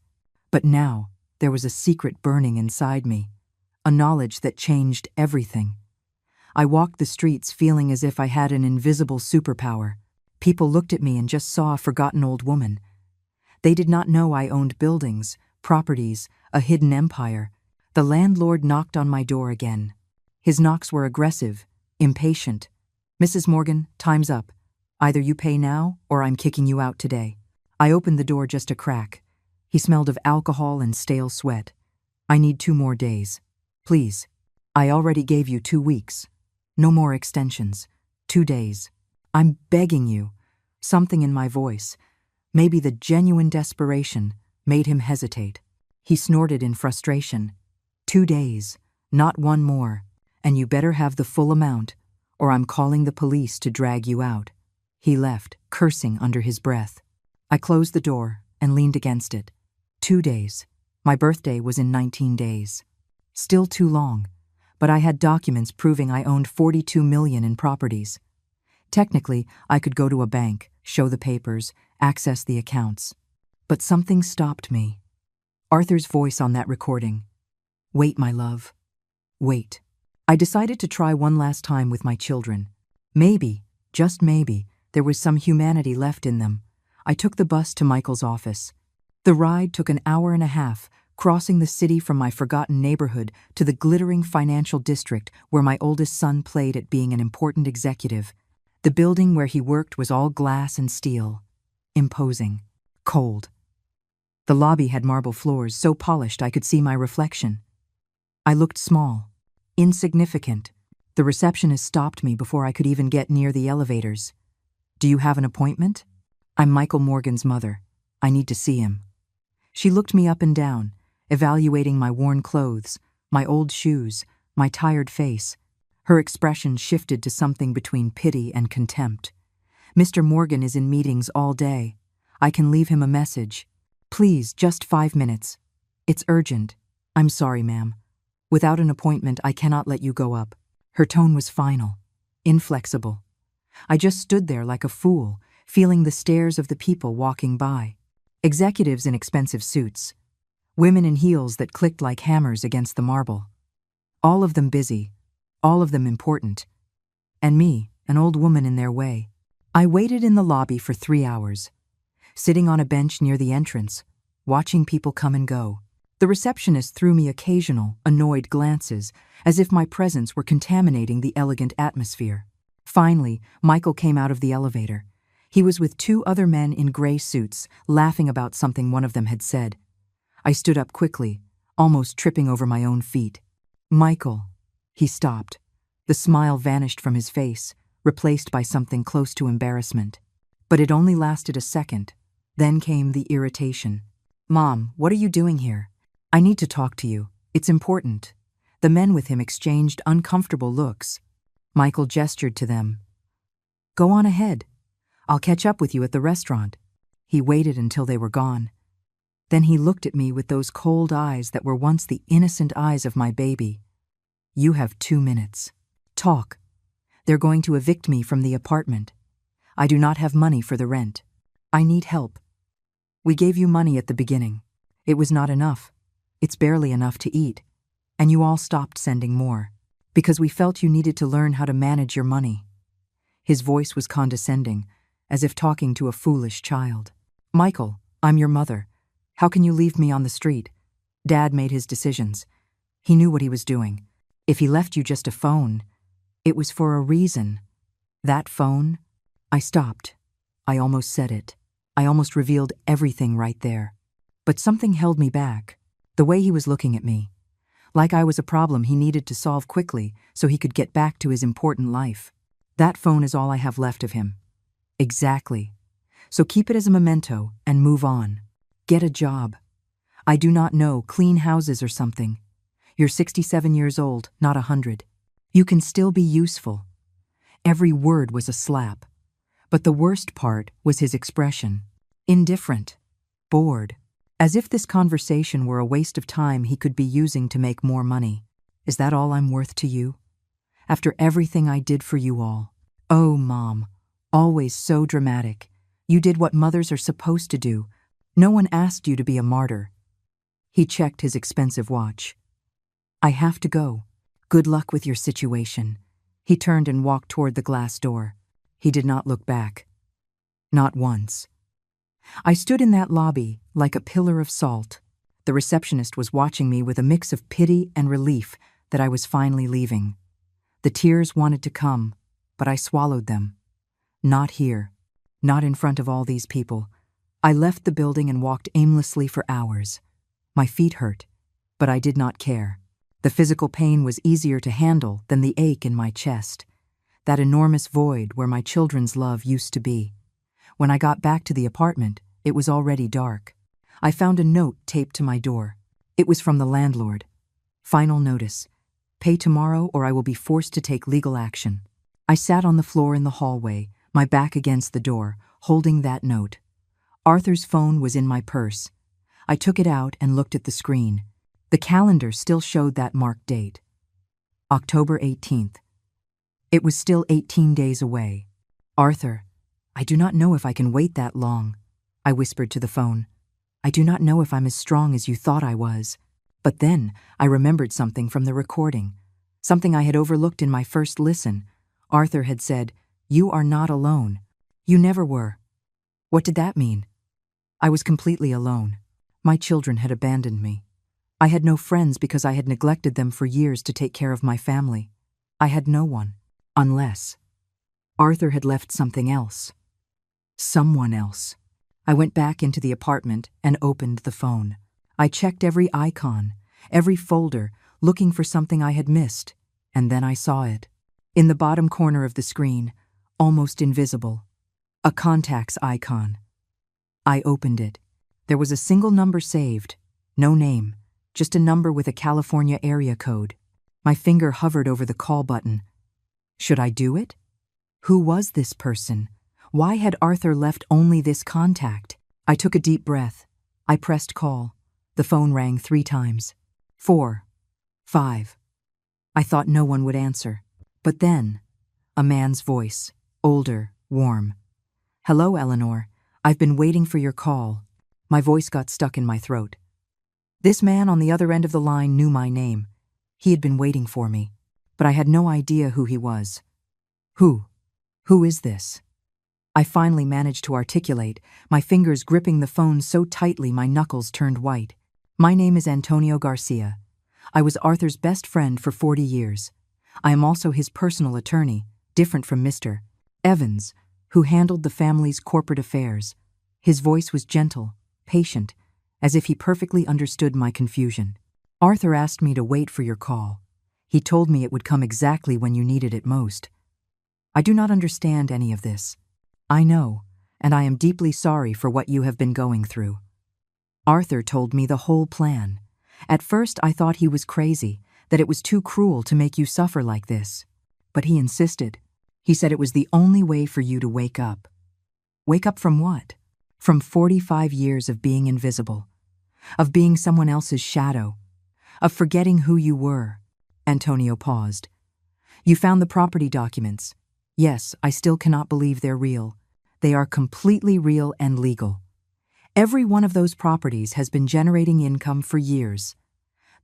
But now, there was a secret burning inside me, a knowledge that changed everything. I walked the streets feeling as if I had an invisible superpower. People looked at me and just saw a forgotten old woman. They did not know I owned buildings, properties, a hidden empire. The landlord knocked on my door again. His knocks were aggressive, impatient. "Mrs. Morgan, time's up. Either you pay now, or I'm kicking you out today." I opened the door just a crack. He smelled of alcohol and stale sweat. "I need 2 more days. Please. I already gave you 2 weeks. No more extensions. 2 days. I'm begging you." Something in my voice, maybe the genuine desperation, made him hesitate. He snorted in frustration. 2 days, not 1 more, and you better have the full amount, or I'm calling the police to drag you out. He left, cursing under his breath. I closed the door and leaned against it. 2 days. My birthday was in 19 days. Still too long, but I had documents proving I owned $42 million in properties. Technically, I could go to a bank, show the papers, access the accounts. But something stopped me. Arthur's voice on that recording. "Wait, my love. Wait." I decided to try one last time with my children. Maybe, just maybe, there was some humanity left in them. I took the bus to Michael's office. The ride took an hour and a half, crossing the city from my forgotten neighborhood to the glittering financial district where my oldest son played at being an important executive. The building where he worked was all glass and steel. Imposing. Cold. The lobby had marble floors so polished I could see my reflection. I looked small, insignificant. The receptionist stopped me before I could even get near the elevators. "Do you have an appointment?" "I'm Michael Morgan's mother. I need to see him." She looked me up and down, evaluating my worn clothes, my old shoes, my tired face. Her expression shifted to something between pity and contempt. "Mr. Morgan is in meetings all day. I can leave him a message. Please, just 5 minutes. It's urgent. I'm sorry, ma'am. Without an appointment, I cannot let you go up." Her tone was final, inflexible. I just stood there like a fool, feeling the stares of the people walking by. Executives in expensive suits. Women in heels that clicked like hammers against the marble. All of them busy. All of them important. And me, an old woman in their way. I waited in the lobby for 3 hours, sitting on a bench near the entrance, watching people come and go. The receptionist threw me occasional, annoyed glances, as if my presence were contaminating the elegant atmosphere. Finally, Michael came out of the elevator. He was with 2 other men in gray suits, laughing about something one of them had said. I stood up quickly, almost tripping over my own feet. "Michael." He stopped. The smile vanished from his face, replaced by something close to embarrassment. But it only lasted a second. Then came the irritation. "Mom, what are you doing here? I need to talk to you. It's important." The men with him exchanged uncomfortable looks. Michael gestured to them. "Go on ahead." I'll catch up with you at the restaurant." He waited until they were gone. Then he looked at me with those cold eyes that were once the innocent eyes of my baby. "You have 2 minutes. Talk. They're going to evict me from the apartment. I do not have money for the rent. I need help. We gave you money at the beginning. It was not enough. It's barely enough to eat. And you all stopped sending more, because we felt you needed to learn how to manage your money." His voice was condescending, as if talking to a foolish child. "Michael, I'm your mother. How can you leave me on the street? Dad made his decisions. He knew what he was doing. If he left you just a phone, it was for a reason. That phone?" I stopped. I almost said it. I almost revealed everything right there. But something held me back. The way he was looking at me. Like I was a problem he needed to solve quickly so he could get back to his important life. "That phone is all I have left of him." "Exactly. So keep it as a memento and move on. Get a job. I do not know, clean houses or something. You're 67 years old, not 100. You can still be useful." Every word was a slap. But the worst part was his expression. Indifferent. Bored. As if this conversation were a waste of time he could be using to make more money. "Is that all I'm worth to you? After everything I did for you all? Oh, Mom. Always so dramatic. You did what mothers are supposed to do. No one asked you to be a martyr." He checked his expensive watch. "I have to go. Good luck with your situation." He turned and walked toward the glass door. He did not look back. Not once. I stood in that lobby like a pillar of salt. The receptionist was watching me with a mix of pity and relief that I was finally leaving. The tears wanted to come, but I swallowed them. Not here. Not in front of all these people. I left the building and walked aimlessly for hours. My feet hurt, but I did not care. The physical pain was easier to handle than the ache in my chest. That enormous void where my children's love used to be. When I got back to the apartment, it was already dark. I found a note taped to my door. It was from the landlord. "Final notice. Pay tomorrow or I will be forced to take legal action." I sat on the floor in the hallway, my back against the door, holding that note. Arthur's phone was in my purse. I took it out and looked at the screen. The calendar still showed that marked date. October 18th. It was still 18 days away. "Arthur, I do not know if I can wait that long," I whispered to the phone. "I do not know if I'm as strong as you thought I was." But then I remembered something from the recording, something I had overlooked in my first listen. Arthur had said, "You are not alone. You never were." What did that mean? I was completely alone. My children had abandoned me. I had no friends because I had neglected them for years to take care of my family. I had no one. Unless Arthur had left something else. Someone else. I went back into the apartment and opened the phone. I checked every icon, every folder, looking for something I had missed, and then I saw it. In the bottom corner of the screen, almost invisible, a contacts icon. I opened it. There was a single number saved, no name, just a number with a California area code. My finger hovered over the call button. Should I do it? Who was this person? Why had Arthur left only this contact? I took a deep breath. I pressed call. The phone rang 3 times. 4. 5. I thought no one would answer. But then, a man's voice, older, warm. "Hello, Eleanor. I've been waiting for your call." My voice got stuck in my throat. This man on the other end of the line knew my name. He had been waiting for me, but I had no idea who he was. Who? Who is this? I finally managed to articulate, my fingers gripping the phone so tightly my knuckles turned white. "My name is Antonio Garcia. I was Arthur's best friend for 40 years. I am also his personal attorney, different from Mr. Evans, who handled the family's corporate affairs." His voice was gentle, patient, as if he perfectly understood my confusion. "Arthur asked me to wait for your call. He told me it would come exactly when you needed it most. I do not understand any of this. I know, and I am deeply sorry for what you have been going through." Arthur told me the whole plan. At first I thought he was crazy, that it was too cruel to make you suffer like this. But he insisted. He said it was the only way for you to wake up. Wake up from what? From 45 years of being invisible, of being someone else's shadow, of forgetting who you were. Antonio paused. You found the property documents. Yes, I still cannot believe they're real. They are completely real and legal. Every one of those properties has been generating income for years.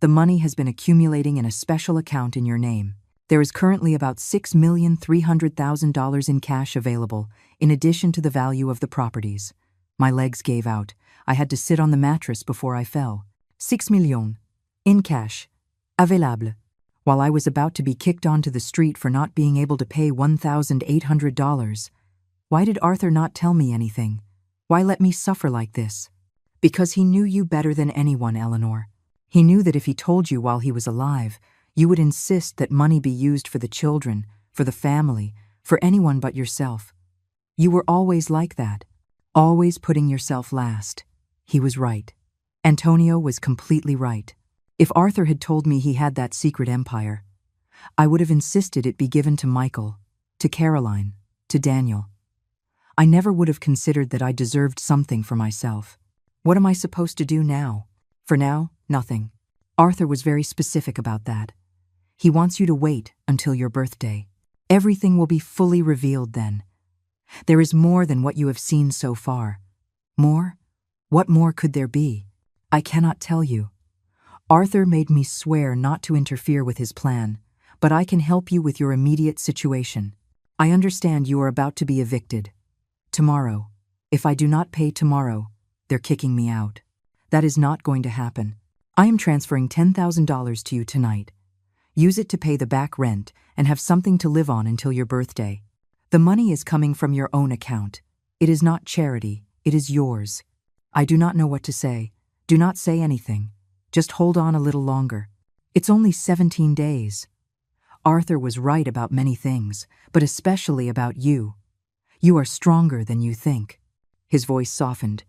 The money has been accumulating in a special account in your name. There is currently about $6,300,000 in cash available, in addition to the value of the properties. My legs gave out. I had to sit on the mattress before I fell. 6 millions. In cash. Available. While I was about to be kicked onto the street for not being able to pay $1,800. Why did Arthur not tell me anything? Why let me suffer like this? Because he knew you better than anyone, Eleanor. He knew that if he told you while he was alive, you would insist that money be used for the children, for the family, for anyone but yourself. You were always like that, always putting yourself last. He was right. Antonio was completely right. If Arthur had told me he had that secret empire, I would have insisted it be given to Michael, to Caroline, to Daniel. I never would have considered that I deserved something for myself. What am I supposed to do now? For now, nothing. Arthur was very specific about that. He wants you to wait until your birthday. Everything will be fully revealed then. There is more than what you have seen so far. More? What more could there be? I cannot tell you. Arthur made me swear not to interfere with his plan, but I can help you with your immediate situation. I understand you are about to be evicted. Tomorrow. If I do not pay tomorrow, they're kicking me out. That is not going to happen. I am transferring $10,000 to you tonight. Use it to pay the back rent and have something to live on until your birthday. The money is coming from your own account. It is not charity, it is yours. I do not know what to say. Do not say anything. Just hold on a little longer. It's only 17 days. Arthur was right about many things, but especially about you. You are stronger than you think. His voice softened.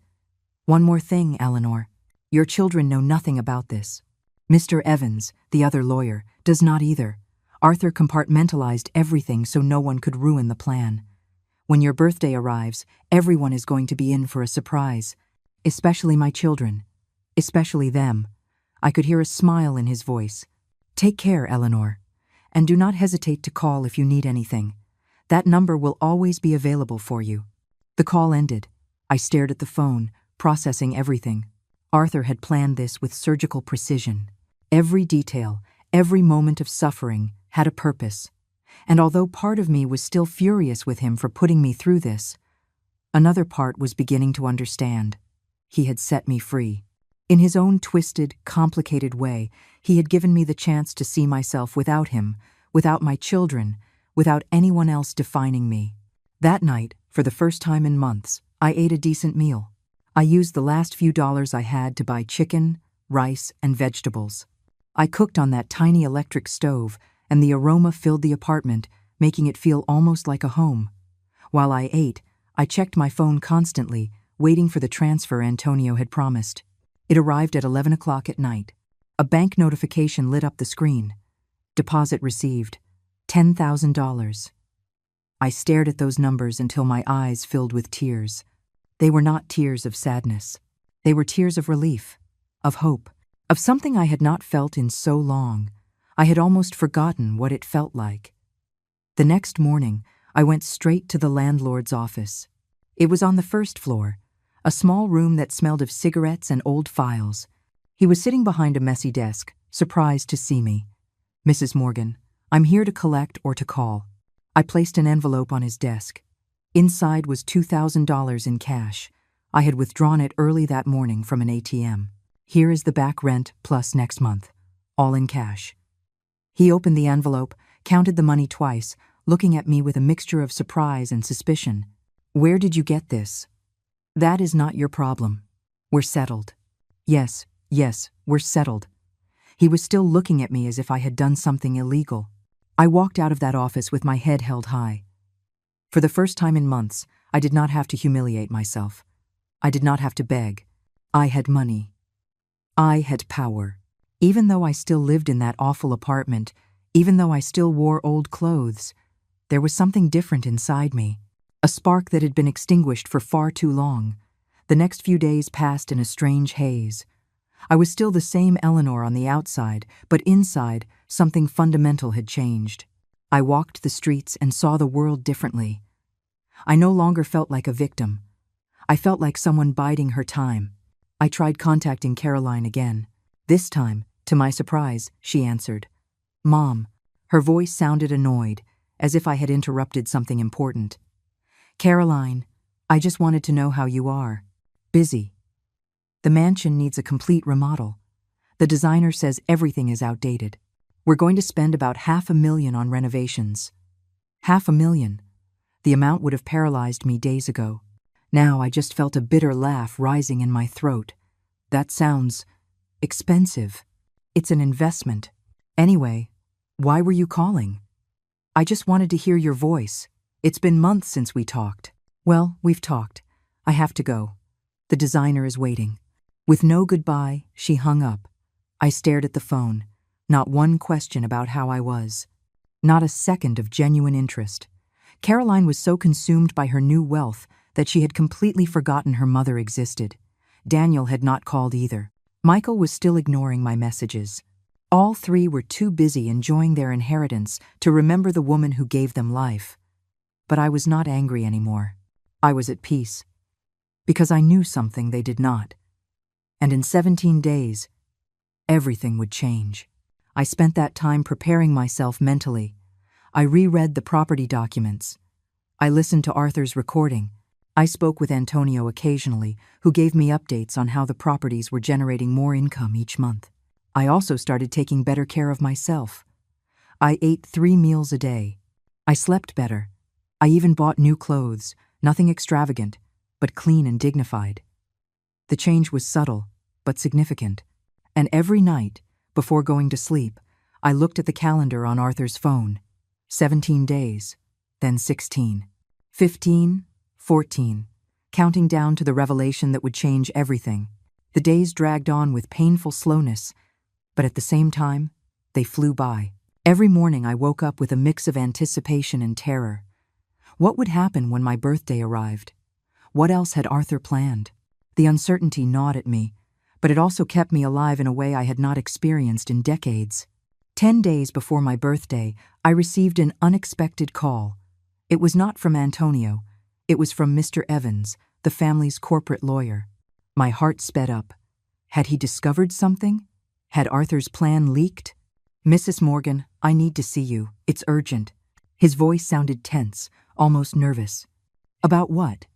One more thing, Eleanor. Your children know nothing about this. Mr. Evans, the other lawyer, does not either. Arthur compartmentalized everything so no one could ruin the plan. When your birthday arrives, everyone is going to be in for a surprise. Especially my children. Especially them. I could hear a smile in his voice. Take care, Eleanor. And do not hesitate to call if you need anything. That number will always be available for you. The call ended. I stared at the phone, processing everything. Arthur had planned this with surgical precision. Every detail, every moment of suffering had a purpose. And although part of me was still furious with him for putting me through this, another part was beginning to understand. He had set me free. In his own twisted, complicated way, he had given me the chance to see myself without him, without my children, without anyone else defining me. That night, for the first time in months, I ate a decent meal. I used the last few dollars I had to buy chicken, rice, and vegetables. I cooked on that tiny electric stove, and the aroma filled the apartment, making it feel almost like a home. While I ate, I checked my phone constantly, waiting for the transfer Antonio had promised. It arrived at 11 o'clock at night. A bank notification lit up the screen. Deposit received. $10,000. I stared at those numbers until my eyes filled with tears. They were not tears of sadness. They were tears of relief, of hope, of something I had not felt in so long. I had almost forgotten what it felt like. The next morning, I went straight to the landlord's office. It was on the first floor, a small room that smelled of cigarettes and old files. He was sitting behind a messy desk, surprised to see me. Mrs. Morgan, I'm here to collect or to call. I placed an envelope on his desk. Inside was $2,000 in cash. I had withdrawn it early that morning from an ATM. Here is the back rent plus next month, all in cash. He opened the envelope, counted the money twice, looking at me with a mixture of surprise and suspicion. Where did you get this? That is not your problem. We're settled. Yes, we're settled. He was still looking at me as if I had done something illegal. I walked out of that office with my head held high. For the first time in months, I did not have to humiliate myself. I did not have to beg. I had money. I had power. Even though I still lived in that awful apartment, even though I still wore old clothes, there was something different inside me. a spark that had been extinguished for far too long. The next few days passed in a strange haze. I was still the same Eleanor on the outside, but inside, something fundamental had changed. I walked the streets and saw the world differently. I no longer felt like a victim. I felt like someone biding her time. I tried contacting Caroline again. This time, to my surprise, she answered. Mom. Her voice sounded annoyed, as if I had interrupted something important. Caroline, I just wanted to know how you are. Busy. The mansion needs a complete remodel. The designer says everything is outdated. We're going to spend about $500,000 on renovations. $500,000. The amount would have paralyzed me days ago. Now I just felt a bitter laugh rising in my throat. That sounds expensive. It's an investment. Anyway, why were you calling? I just wanted to hear your voice. It's been months since we talked. Well, we've talked. I have to go. The designer is waiting. With no goodbye, she hung up. I stared at the phone. Not one question about how I was. Not a second of genuine interest. Caroline was so consumed by her new wealth that she had completely forgotten her mother existed. Daniel had not called either. Michael was still ignoring my messages. All three were too busy enjoying their inheritance to remember the woman who gave them life. But I was not angry anymore. I was at peace. Because I knew something they did not. And in 17 days, everything would change. I spent that time preparing myself mentally. I reread the property documents. I listened to Arthur's recording. I spoke with Antonio occasionally, who gave me updates on how the properties were generating more income each month. I also started taking better care of myself. I ate 3 meals a day. I slept better. I even bought new clothes, nothing extravagant, but clean and dignified. The change was subtle, but significant. And every night, before going to sleep, I looked at the calendar on Arthur's phone. 17 days, then 16, 15, 14, counting down to the revelation that would change everything. The days dragged on with painful slowness, but at the same time, they flew by. Every morning I woke up with a mix of anticipation and terror. What would happen when my birthday arrived? What else had Arthur planned? The uncertainty gnawed at me, but it also kept me alive in a way I had not experienced in decades. 10 days before my birthday, I received an unexpected call. It was not from Antonio. It was from Mr. Evans, the family's corporate lawyer. My heart sped up. Had he discovered something? Had Arthur's plan leaked? Mrs. Morgan, I need to see you. It's urgent. His voice sounded tense, almost nervous. About what?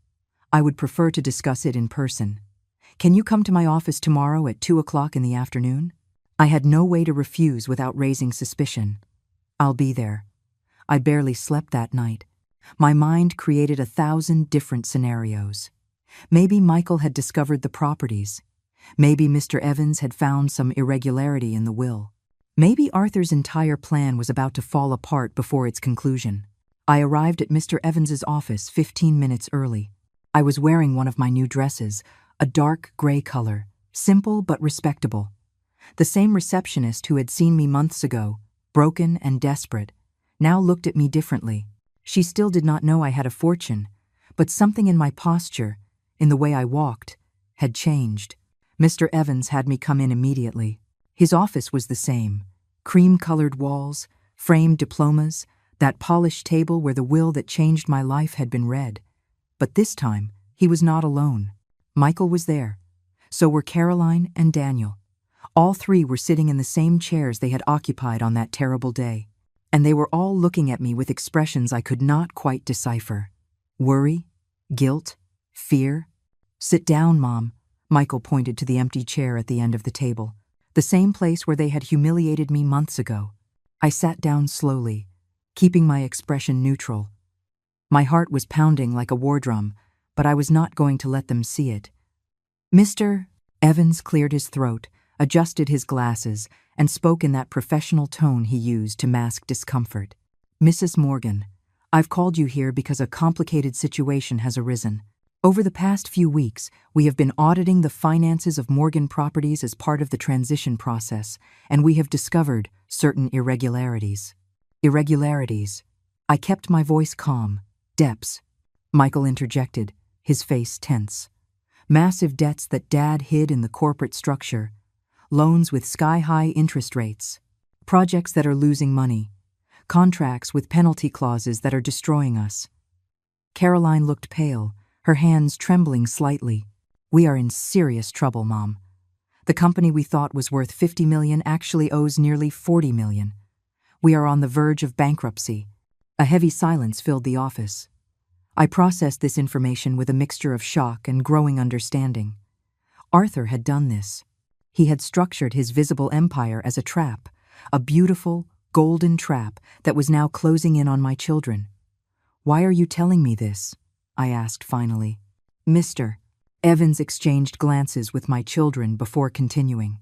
I would prefer to discuss it in person. Can you come to my office tomorrow at 2 o'clock in the afternoon? I had no way to refuse without raising suspicion. I'll be there. I barely slept that night. My mind created 1,000 different scenarios. Maybe Michael had discovered the properties. Maybe Mr. Evans had found some irregularity in the will. Maybe Arthur's entire plan was about to fall apart before its conclusion. I arrived at Mr. Evans's office 15 minutes early. I was wearing one of my new dresses, a dark gray color, simple but respectable. The same receptionist who had seen me months ago, broken and desperate, now looked at me differently. She still did not know I had a fortune, but something in my posture, in the way I walked, had changed. Mr. Evans had me come in immediately. His office was the same, cream-colored walls, framed diplomas, that polished table where the will that changed my life had been read. But this time, he was not alone. Michael was there. So were Caroline and Daniel. All three were sitting in the same chairs they had occupied on that terrible day. And they were all looking at me with expressions I could not quite decipher. Worry? Guilt? Fear? Sit down, Mom. Michael pointed to the empty chair at the end of the table, the same place where they had humiliated me months ago. I sat down slowly, keeping my expression neutral. My heart was pounding like a war drum, but I was not going to let them see it. Mr. Evans cleared his throat, adjusted his glasses, and spoke in that professional tone he used to mask discomfort. Mrs. Morgan, I've called you here because a complicated situation has arisen. Over the past few weeks, we have been auditing the finances of Morgan Properties as part of the transition process, and we have discovered certain irregularities. Irregularities. I kept my voice calm. Depths. Michael interjected, his face tense. Massive debts that Dad hid in the corporate structure. Loans with sky-high interest rates. Projects that are losing money. Contracts with penalty clauses that are destroying us. Caroline looked pale, her hands trembling slightly. We are in serious trouble, Mom. The company we thought was worth $50 million actually owes nearly $40 million. We are on the verge of bankruptcy. A heavy silence filled the office. I processed this information with a mixture of shock and growing understanding. Arthur had done this. He had structured his visible empire as a trap, a beautiful, golden trap that was now closing in on my children. "Why are you telling me this?" I asked finally. "Mr. Evans exchanged glances with my children before continuing.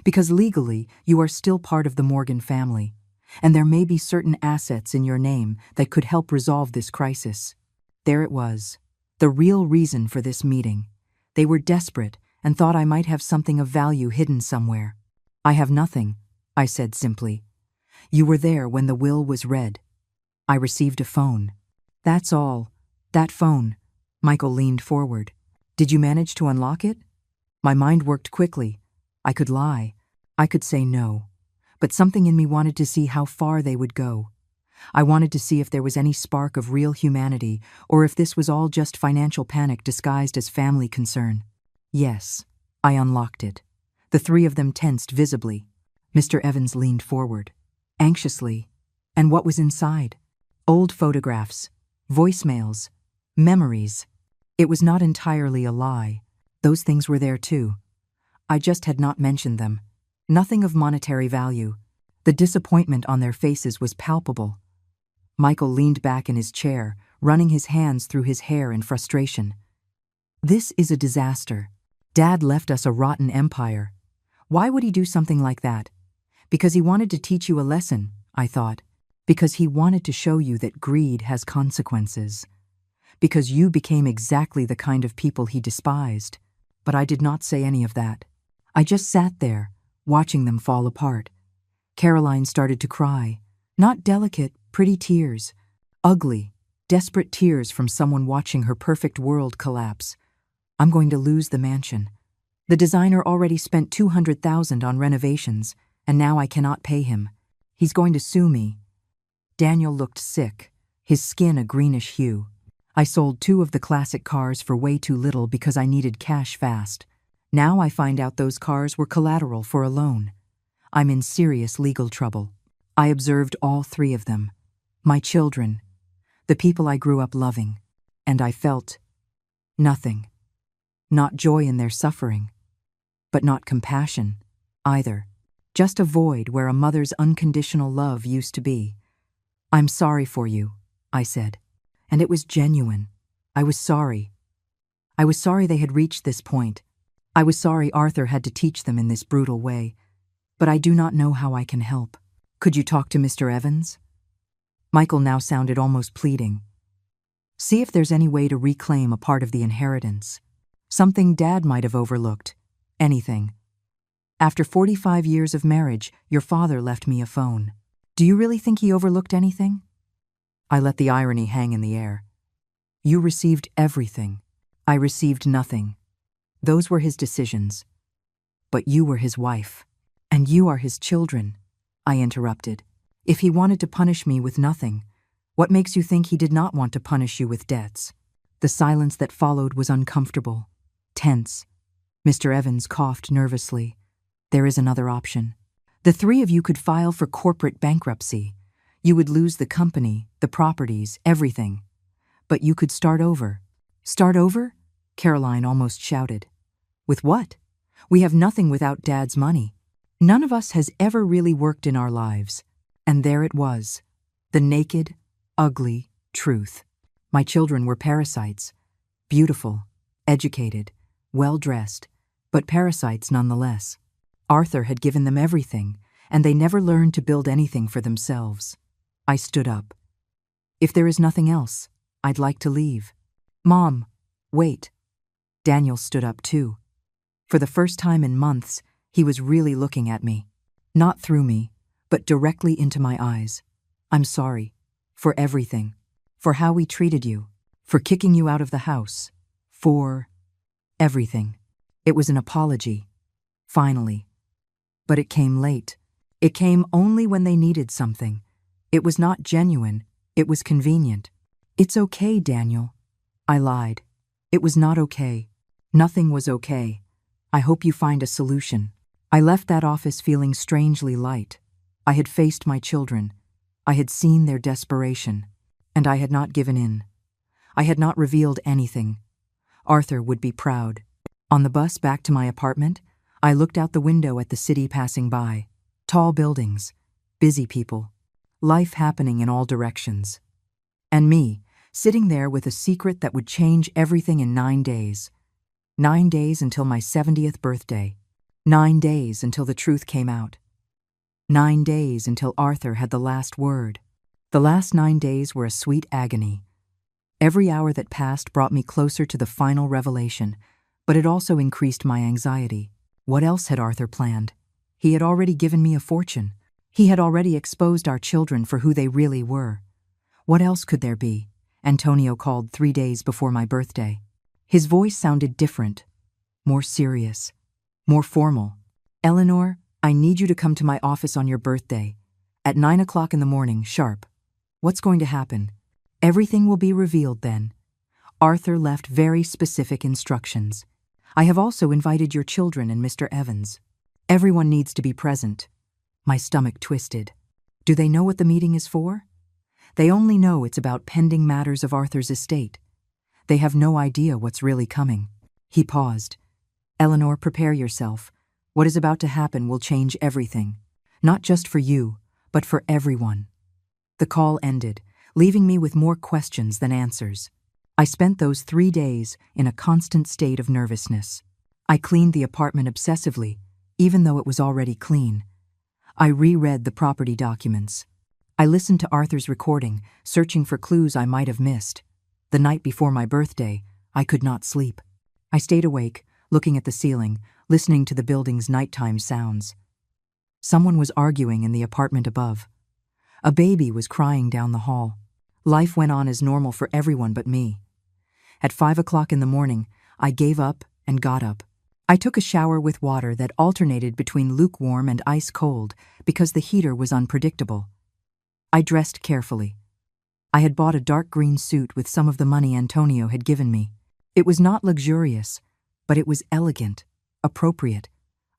"Because legally, you are still part of the Morgan family, and there may be certain assets in your name that could help resolve this crisis." There it was, the real reason for this meeting. They were desperate and thought I might have something of value hidden somewhere. "I have nothing," I said simply. "You were there when the will was read. I received a phone. That's all. That phone." Michael leaned forward. "Did you manage to unlock it?" My mind worked quickly. I could lie. I could say no. But something in me wanted to see how far they would go. I wanted to see if there was any spark of real humanity, or if this was all just financial panic disguised as family concern. Yes, I unlocked it. The three of them tensed visibly. Mr. Evans leaned forward, anxiously. And what was inside? Old photographs, voicemails, memories. It was not entirely a lie. Those things were there too. I just had not mentioned them. Nothing of monetary value. The disappointment on their faces was palpable. Michael leaned back in his chair, running his hands through his hair in frustration. "This is a disaster. Dad left us a rotten empire. Why would he do something like that? Because he wanted to teach you a lesson," I thought. "Because he wanted to show you that greed has consequences. Because you became exactly the kind of people he despised." But I did not say any of that. I just sat there, watching them fall apart. Caroline started to cry. Not delicate, pretty tears. Ugly, desperate tears from someone watching her perfect world collapse. I'm going to lose the mansion. The designer already spent $200,000 on renovations, and now I cannot pay him. He's going to sue me. Daniel looked sick, his skin a greenish hue. I sold 2 of the classic cars for way too little because I needed cash fast. Now I find out those cars were collateral for a loan. I'm in serious legal trouble. I observed all 3 of them. My children, the people I grew up loving, and I felt nothing. Not joy in their suffering, but not compassion either. Just a void where a mother's unconditional love used to be. "I'm sorry for you," I said, and it was genuine. I was sorry. I was sorry they had reached this point. I was sorry Arthur had to teach them in this brutal way. But I do not know how I can help. Could you talk to Mr. Evans? Michael now sounded almost pleading. See if there's any way to reclaim a part of the inheritance. Something Dad might have overlooked. Anything. After 45 years of marriage, your father left me a phone. Do you really think he overlooked anything? I let the irony hang in the air. You received everything. I received nothing. Those were his decisions. But you were his wife. And you are his children, I interrupted. If he wanted to punish me with nothing, what makes you think he did not want to punish you with debts? The silence that followed was uncomfortable, tense. Mr. Evans coughed nervously. There is another option. The 3 of you could file for corporate bankruptcy. You would lose the company, the properties, everything. But you could start over. Start over? Caroline almost shouted. With what? We have nothing without Dad's money. None of us has ever really worked in our lives. And there it was, the naked, ugly truth. My children were parasites. Beautiful, educated, well-dressed, but parasites nonetheless. Arthur had given them everything, and they never learned to build anything for themselves. I stood up. If there is nothing else, I'd like to leave. Mom, wait. Daniel stood up too. For the first time in months, he was really looking at me. Not through me, but directly into my eyes. I'm sorry. For everything. For how we treated you. for kicking you out of the house, for everything. It was an apology. Finally. But it came late. It came only when they needed something. It was not genuine. It was convenient. It's okay, Daniel. I lied. It was not okay. Nothing was okay. I hope you find a solution. I left that office feeling strangely light. I had faced my children. I had seen their desperation. And I had not given in. I had not revealed anything. Arthur would be proud. On the bus back to my apartment, I looked out the window at the city passing by. Tall buildings, busy people, life happening in all directions. And me, sitting there with a secret that would change everything in 9 days. 9 days until my 70th birthday. 9 days until the truth came out. 9 days until Arthur had the last word. The last 9 days were a sweet agony. Every hour that passed brought me closer to the final revelation, but it also increased my anxiety. What else had Arthur planned? He had already given me a fortune. He had already exposed our children for who they really were. What else could there be? Antonio called 3 days before my birthday. His voice sounded different, more serious, more formal. Eleanor, I need you to come to my office on your birthday, at 9 o'clock in the morning, sharp. What's going to happen? Everything will be revealed then. Arthur left very specific instructions. I have also invited your children and Mr. Evans. Everyone needs to be present. My stomach twisted. Do they know what the meeting is for? They only know it's about pending matters of Arthur's estate. They have no idea what's really coming. He paused. Eleanor, prepare yourself. What is about to happen will change everything. Not just for you, but for everyone. The call ended, leaving me with more questions than answers. I spent those 3 days in a constant state of nervousness. I cleaned the apartment obsessively, even though it was already clean. I reread the property documents. I listened to Arthur's recording, searching for clues I might have missed. The night before my birthday, I could not sleep. I stayed awake, looking at the ceiling, listening to the building's nighttime sounds. Someone was arguing in the apartment above. A baby was crying down the hall. Life went on as normal for everyone but me. At 5 o'clock in the morning, I gave up and got up. I took a shower with water that alternated between lukewarm and ice cold because the heater was unpredictable. I dressed carefully. I had bought a dark green suit with some of the money Antonio had given me. It was not luxurious, but it was elegant, appropriate.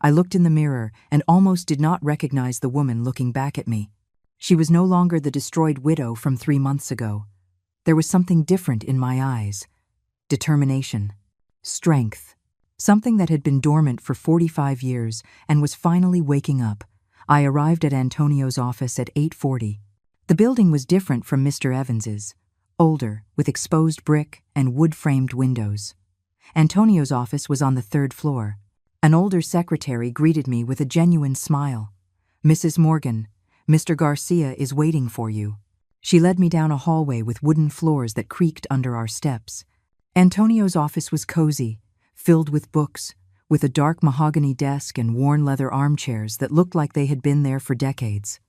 I looked in the mirror and almost did not recognize the woman looking back at me. She was no longer the destroyed widow from 3 months ago. There was something different in my eyes. Determination. Strength. Something that had been dormant for 45 years and was finally waking up. I arrived at Antonio's office at 8:40. The building was different from Mr. Evans's. Older, with exposed brick and wood-framed windows. Antonio's office was on the 3rd floor. An older secretary greeted me with a genuine smile. Mrs. Morgan, Mr. Garcia is waiting for you. She led me down a hallway with wooden floors that creaked under our steps. Antonio's office was cozy, filled with books, with a dark mahogany desk and worn leather armchairs that looked like they had been there for decades.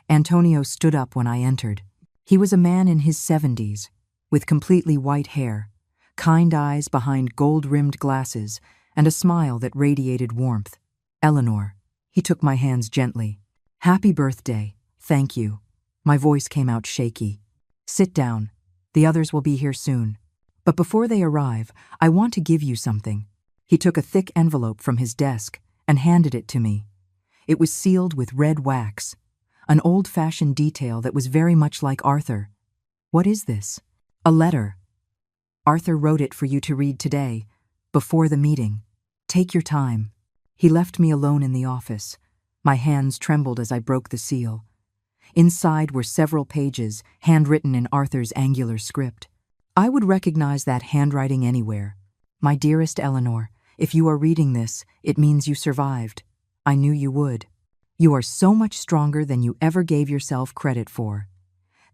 Antonio stood up when I entered. He was a man in his 70s, with completely white hair, kind eyes behind gold-rimmed glasses, and a smile that radiated warmth. Eleanor. He took my hands gently. Happy birthday. Thank you. My voice came out shaky. Sit down. The others will be here soon. But before they arrive, I want to give you something. He took a thick envelope from his desk and handed it to me. It was sealed with red wax, an old-fashioned detail that was very much like Arthur. What is this? A letter. Arthur wrote it for you to read today, before the meeting. Take your time. He left me alone in the office. My hands trembled as I broke the seal. Inside were several pages, handwritten in Arthur's angular script. I would recognize that handwriting anywhere. My dearest Eleanor, if you are reading this, it means you survived. I knew you would. You are so much stronger than you ever gave yourself credit for.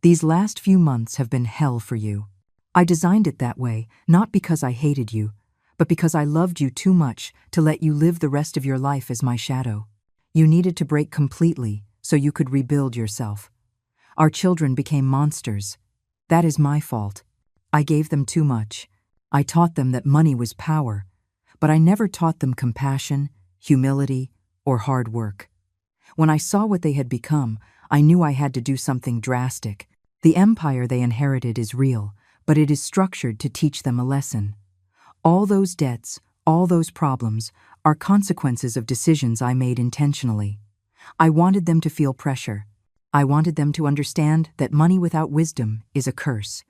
These last few months have been hell for you. I designed it that way, not because I hated you, but because I loved you too much to let you live the rest of your life as my shadow. You needed to break completely so you could rebuild yourself. Our children became monsters. That is my fault. I gave them too much. I taught them that money was power, but I never taught them compassion, humility, or hard work. When I saw what they had become, I knew I had to do something drastic. The empire they inherited is real, but it is structured to teach them a lesson. All those debts, all those problems, are consequences of decisions I made intentionally. I wanted them to feel pressure. I wanted them to understand that money without wisdom is a curse.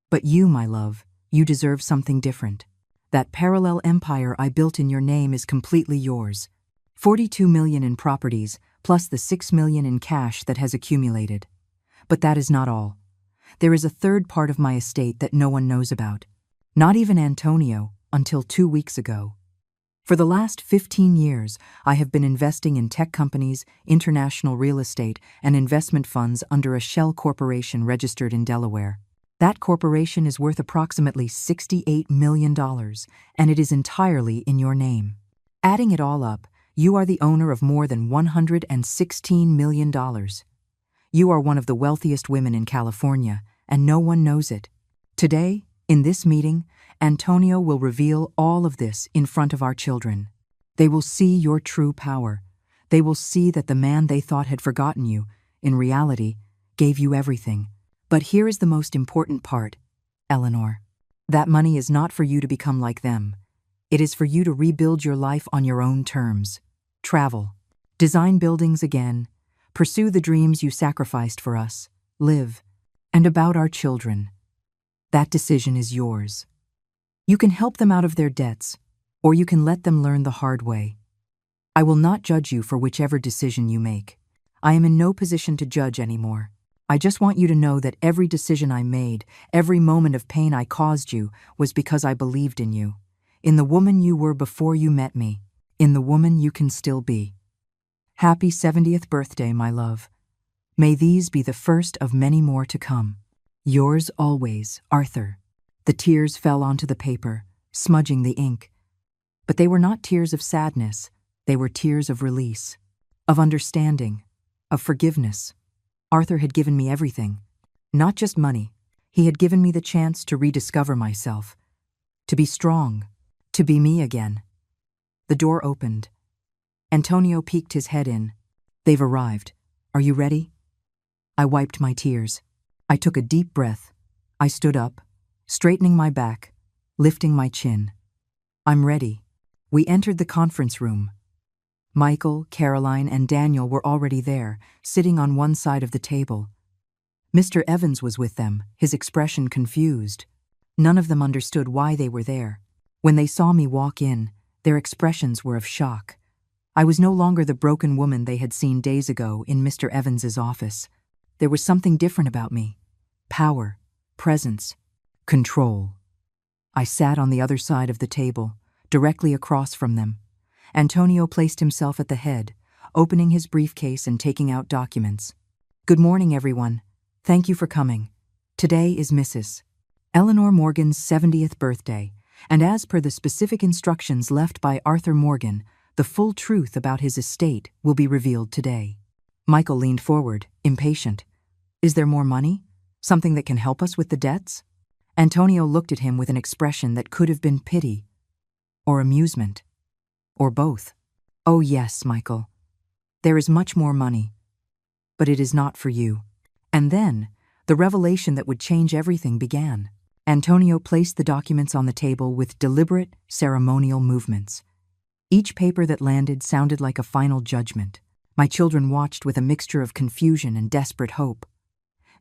But you, my love, you deserve something different. That parallel empire I built in your name is completely yours. 42 million in properties, plus the 6 million in cash that has accumulated. But that is not all. There is a third part of my estate that no one knows about. Not even Antonio, until 2 weeks ago. For the last 15 years, I have been investing in tech companies, international real estate, and investment funds under a shell corporation registered in Delaware. That corporation is worth approximately $68 million, and it is entirely in your name. Adding it all up, you are the owner of more than $116 million. You are one of the wealthiest women in California, and no one knows it. Today, in this meeting, Antonio will reveal all of this in front of our children. They will see your true power. They will see that the man they thought had forgotten you, in reality, gave you everything. But here is the most important part, Eleanor. That money is not for you to become like them. It is for you to rebuild your life on your own terms. Travel. Design buildings again. Pursue the dreams you sacrificed for us. Live. And about our children. That decision is yours. You can help them out of their debts, or you can let them learn the hard way. I will not judge you for whichever decision you make. I am in no position to judge anymore. I just want you to know that every decision I made, every moment of pain I caused you, was because I believed in you. In the woman you were before you met me. In the woman you can still be. Happy 70th birthday, my love. May these be the first of many more to come. Yours always, Arthur. The tears fell onto the paper, smudging the ink. But they were not tears of sadness. They were tears of release, of understanding, of forgiveness. Arthur had given me everything. Not just money. He had given me the chance to rediscover myself, to be strong, to be me again. The door opened. Antonio peeked his head in. They've arrived. Are you ready? I wiped my tears. I took a deep breath. I stood up, straightening my back, lifting my chin. I'm ready. We entered the conference room. Michael, Caroline, and Daniel were already there, sitting on one side of the table. Mr. Evans was with them, his expression confused. None of them understood why they were there. When they saw me walk in, their expressions were of shock. I was no longer the broken woman they had seen days ago in Mr. Evans's office. There was something different about me. Power, presence, control. I sat on the other side of the table, directly across from them. Antonio placed himself at the head, opening his briefcase and taking out documents. Good morning, everyone. Thank you for coming. Today is Mrs. Eleanor Morgan's 70th birthday, and as per the specific instructions left by Arthur Morgan, the full truth about his estate will be revealed today. Michael leaned forward, impatient. Is there more money? Something that can help us with the debts? Antonio looked at him with an expression that could have been pity, or amusement, or both. Oh yes, Michael. There is much more money. But it is not for you. And then, the revelation that would change everything began. Antonio placed the documents on the table with deliberate, ceremonial movements. Each paper that landed sounded like a final judgment. My children watched with a mixture of confusion and desperate hope.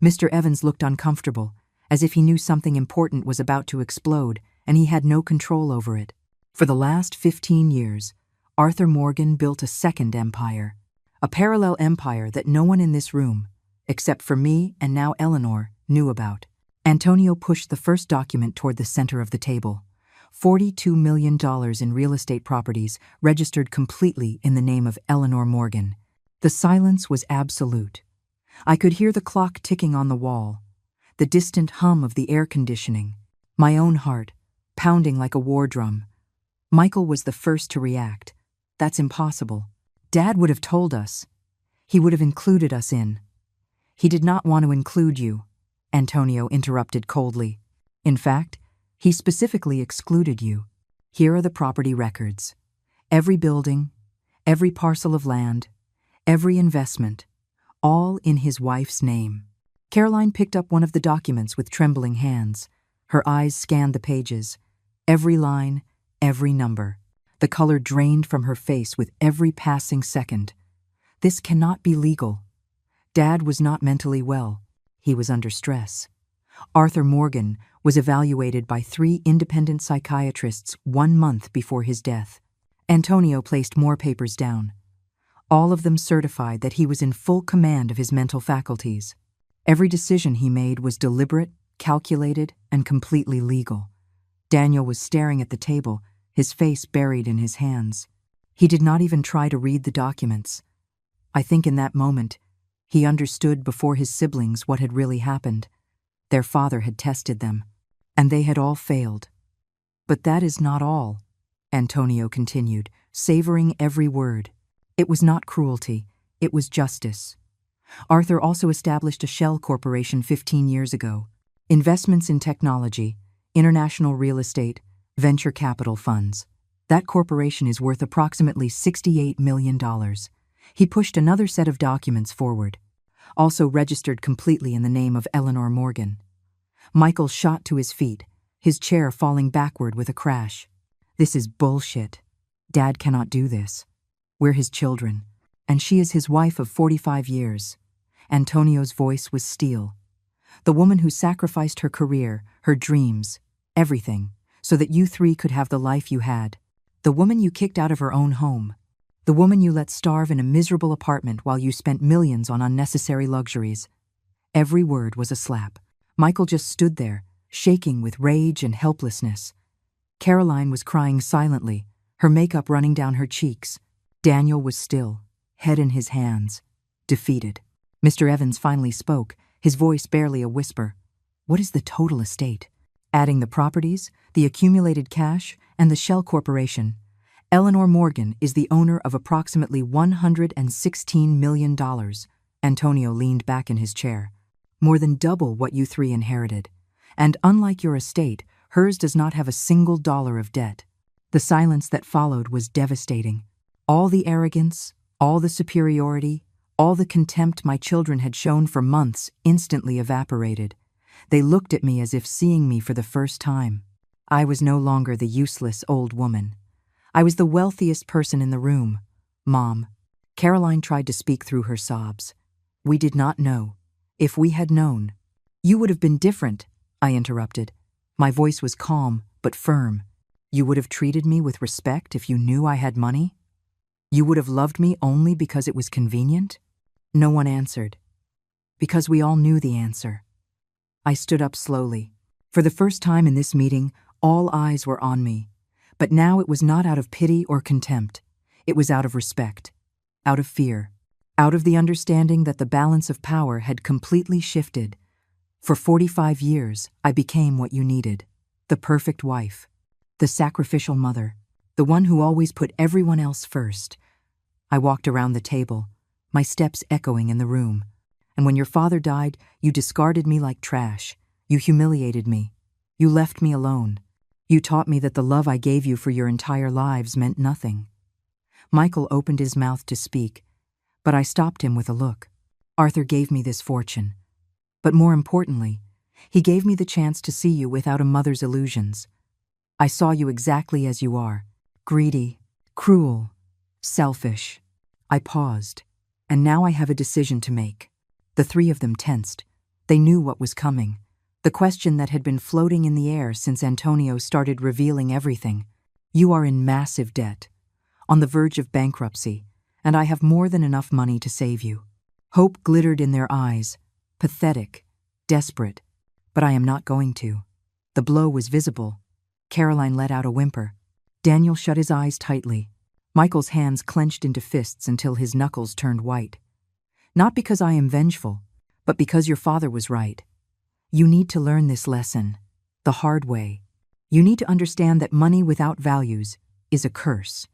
Mr. Evans looked uncomfortable, as if he knew something important was about to explode, and he had no control over it. For the last 15 years, Arthur Morgan built a second empire, a parallel empire that no one in this room, except for me and now Eleanor, knew about. Antonio pushed the first document toward the center of the table. $42 million in real estate properties registered completely in the name of Eleanor Morgan. The silence was absolute. I could hear the clock ticking on the wall, the distant hum of the air conditioning, my own heart pounding like a war drum. Michael was the first to react. That's impossible. Dad would have told us. He would have included us in. He did not want to include you, Antonio interrupted coldly. In fact, he specifically excluded you. Here are the property records. Every building, every parcel of land, every investment, all in his wife's name. Caroline picked up one of the documents with trembling hands. Her eyes scanned the pages. Every line, every number. The color drained from her face with every passing second. This cannot be legal. Dad was not mentally well. He was under stress. Arthur Morgan was evaluated by 3 independent psychiatrists 1 month before his death. Antonio placed more papers down. All of them certified that he was in full command of his mental faculties. Every decision he made was deliberate, calculated, and completely legal. Daniel was staring at the table, his face buried in his hands. He did not even try to read the documents. I think in that moment, he understood before his siblings what had really happened. Their father had tested them, and they had all failed. But that is not all, Antonio continued, savoring every word. It was not cruelty, it was justice. Arthur also established a shell corporation 15 years ago. Investments in technology, international real estate, venture capital funds. That corporation is worth approximately $68 million. He pushed another set of documents forward, also registered completely in the name of Eleanor Morgan. Michael shot to his feet, his chair falling backward with a crash. This is bullshit. Dad cannot do this. We're his children, and she is his wife of 45 years. Antonio's voice was steel. The woman who sacrificed her career, her dreams, everything, so that you 3 could have the life you had. The woman you kicked out of her own home. The woman you let starve in a miserable apartment while you spent millions on unnecessary luxuries. Every word was a slap. Michael just stood there, shaking with rage and helplessness. Caroline was crying silently, her makeup running down her cheeks. Daniel was still, head in his hands, defeated. Mr. Evans finally spoke, his voice barely a whisper. What is the total estate? Adding the properties, the accumulated cash, and the shell corporation, Eleanor Morgan is the owner of approximately $116 million. Antonio leaned back in his chair. More than double what you 3 inherited. And unlike your estate, hers does not have a single dollar of debt. The silence that followed was devastating. All the arrogance, all the superiority, all the contempt my children had shown for months instantly evaporated. They looked at me as if seeing me for the first time. I was no longer the useless old woman. I was the wealthiest person in the room. Mom. Caroline tried to speak through her sobs. We did not know. If we had known. You would have been different, I interrupted. My voice was calm, but firm. You would have treated me with respect if you knew I had money? You would have loved me only because it was convenient? No one answered. Because we all knew the answer. I stood up slowly. For the first time in this meeting, all eyes were on me. But now it was not out of pity or contempt. It was out of respect, out of fear, out of the understanding that the balance of power had completely shifted. For 45 years, I became what you needed. The perfect wife, the sacrificial mother, the one who always put everyone else first. I walked around the table, my steps echoing in the room. And when your father died, you discarded me like trash. You humiliated me. You left me alone. You taught me that the love I gave you for your entire lives meant nothing. Michael opened his mouth to speak, but I stopped him with a look. Arthur gave me this fortune. But more importantly, he gave me the chance to see you without a mother's illusions. I saw you exactly as you are, greedy, cruel, selfish. I paused, and now I have a decision to make. The 3 of them tensed. They knew what was coming. The question that had been floating in the air since Antonio started revealing everything. You are in massive debt, on the verge of bankruptcy, and I have more than enough money to save you. Hope glittered in their eyes, pathetic, desperate, but I am not going to. The blow was visible. Caroline let out a whimper. Daniel shut his eyes tightly. Michael's hands clenched into fists until his knuckles turned white. Not because I am vengeful, but because your father was right. You need to learn this lesson, the hard way. You need to understand that money without values is a curse.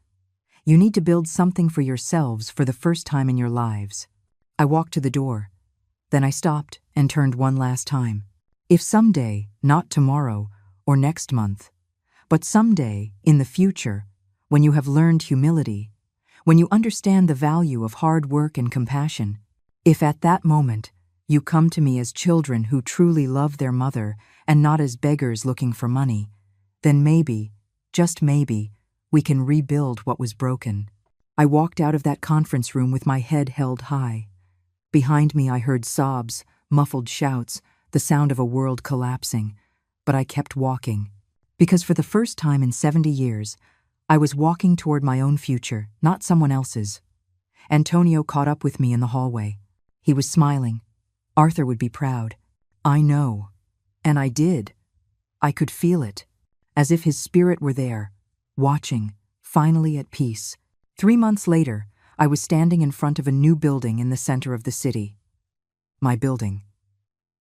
You need to build something for yourselves for the first time in your lives. I walked to the door. Then I stopped and turned one last time. If someday, not tomorrow or next month, but someday, in the future, when you have learned humility, when you understand the value of hard work and compassion, if at that moment you come to me as children who truly love their mother and not as beggars looking for money, then maybe, just maybe, we can rebuild what was broken. I walked out of that conference room with my head held high. Behind me I heard sobs, muffled shouts, the sound of a world collapsing, but I kept walking. Because for the first time in 70 years, I was walking toward my own future, not someone else's. Antonio caught up with me in the hallway. He was smiling. Arthur would be proud. I know. And I did. I could feel it, as if his spirit were there, watching, finally at peace. 3 months later, I was standing in front of a new building in the center of the city. My building.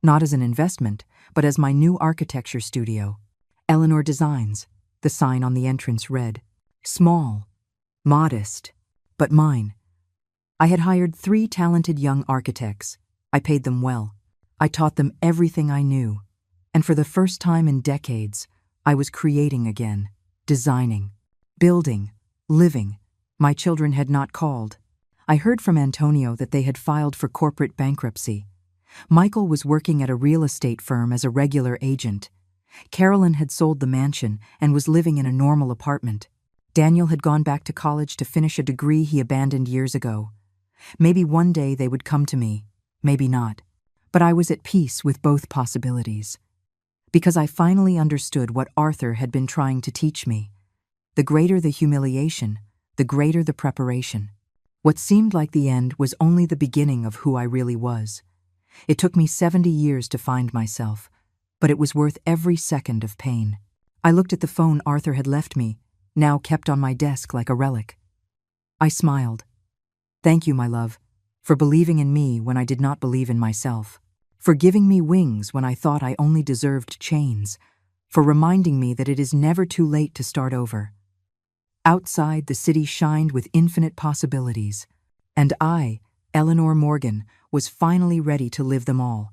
Not as an investment, but as my new architecture studio. Eleanor Designs, the sign on the entrance read. Small, modest, but mine. I had hired 3 talented young architects. I paid them well. I taught them everything I knew. And for the first time in decades, I was creating again, designing, building, living. My children had not called. I heard from Antonio that they had filed for corporate bankruptcy. Michael was working at a real estate firm as a regular agent. Carolyn had sold the mansion and was living in a normal apartment. Daniel had gone back to college to finish a degree he abandoned years ago. Maybe one day they would come to me, maybe not. But I was at peace with both possibilities. Because I finally understood what Arthur had been trying to teach me. The greater the humiliation, the greater the preparation. What seemed like the end was only the beginning of who I really was. It took me 70 years to find myself, but it was worth every second of pain. I looked at the phone Arthur had left me, now kept on my desk like a relic. I smiled. Thank you, my love, for believing in me when I did not believe in myself, for giving me wings when I thought I only deserved chains, for reminding me that it is never too late to start over. Outside, the city shined with infinite possibilities, and I, Eleanor Morgan, was finally ready to live them all.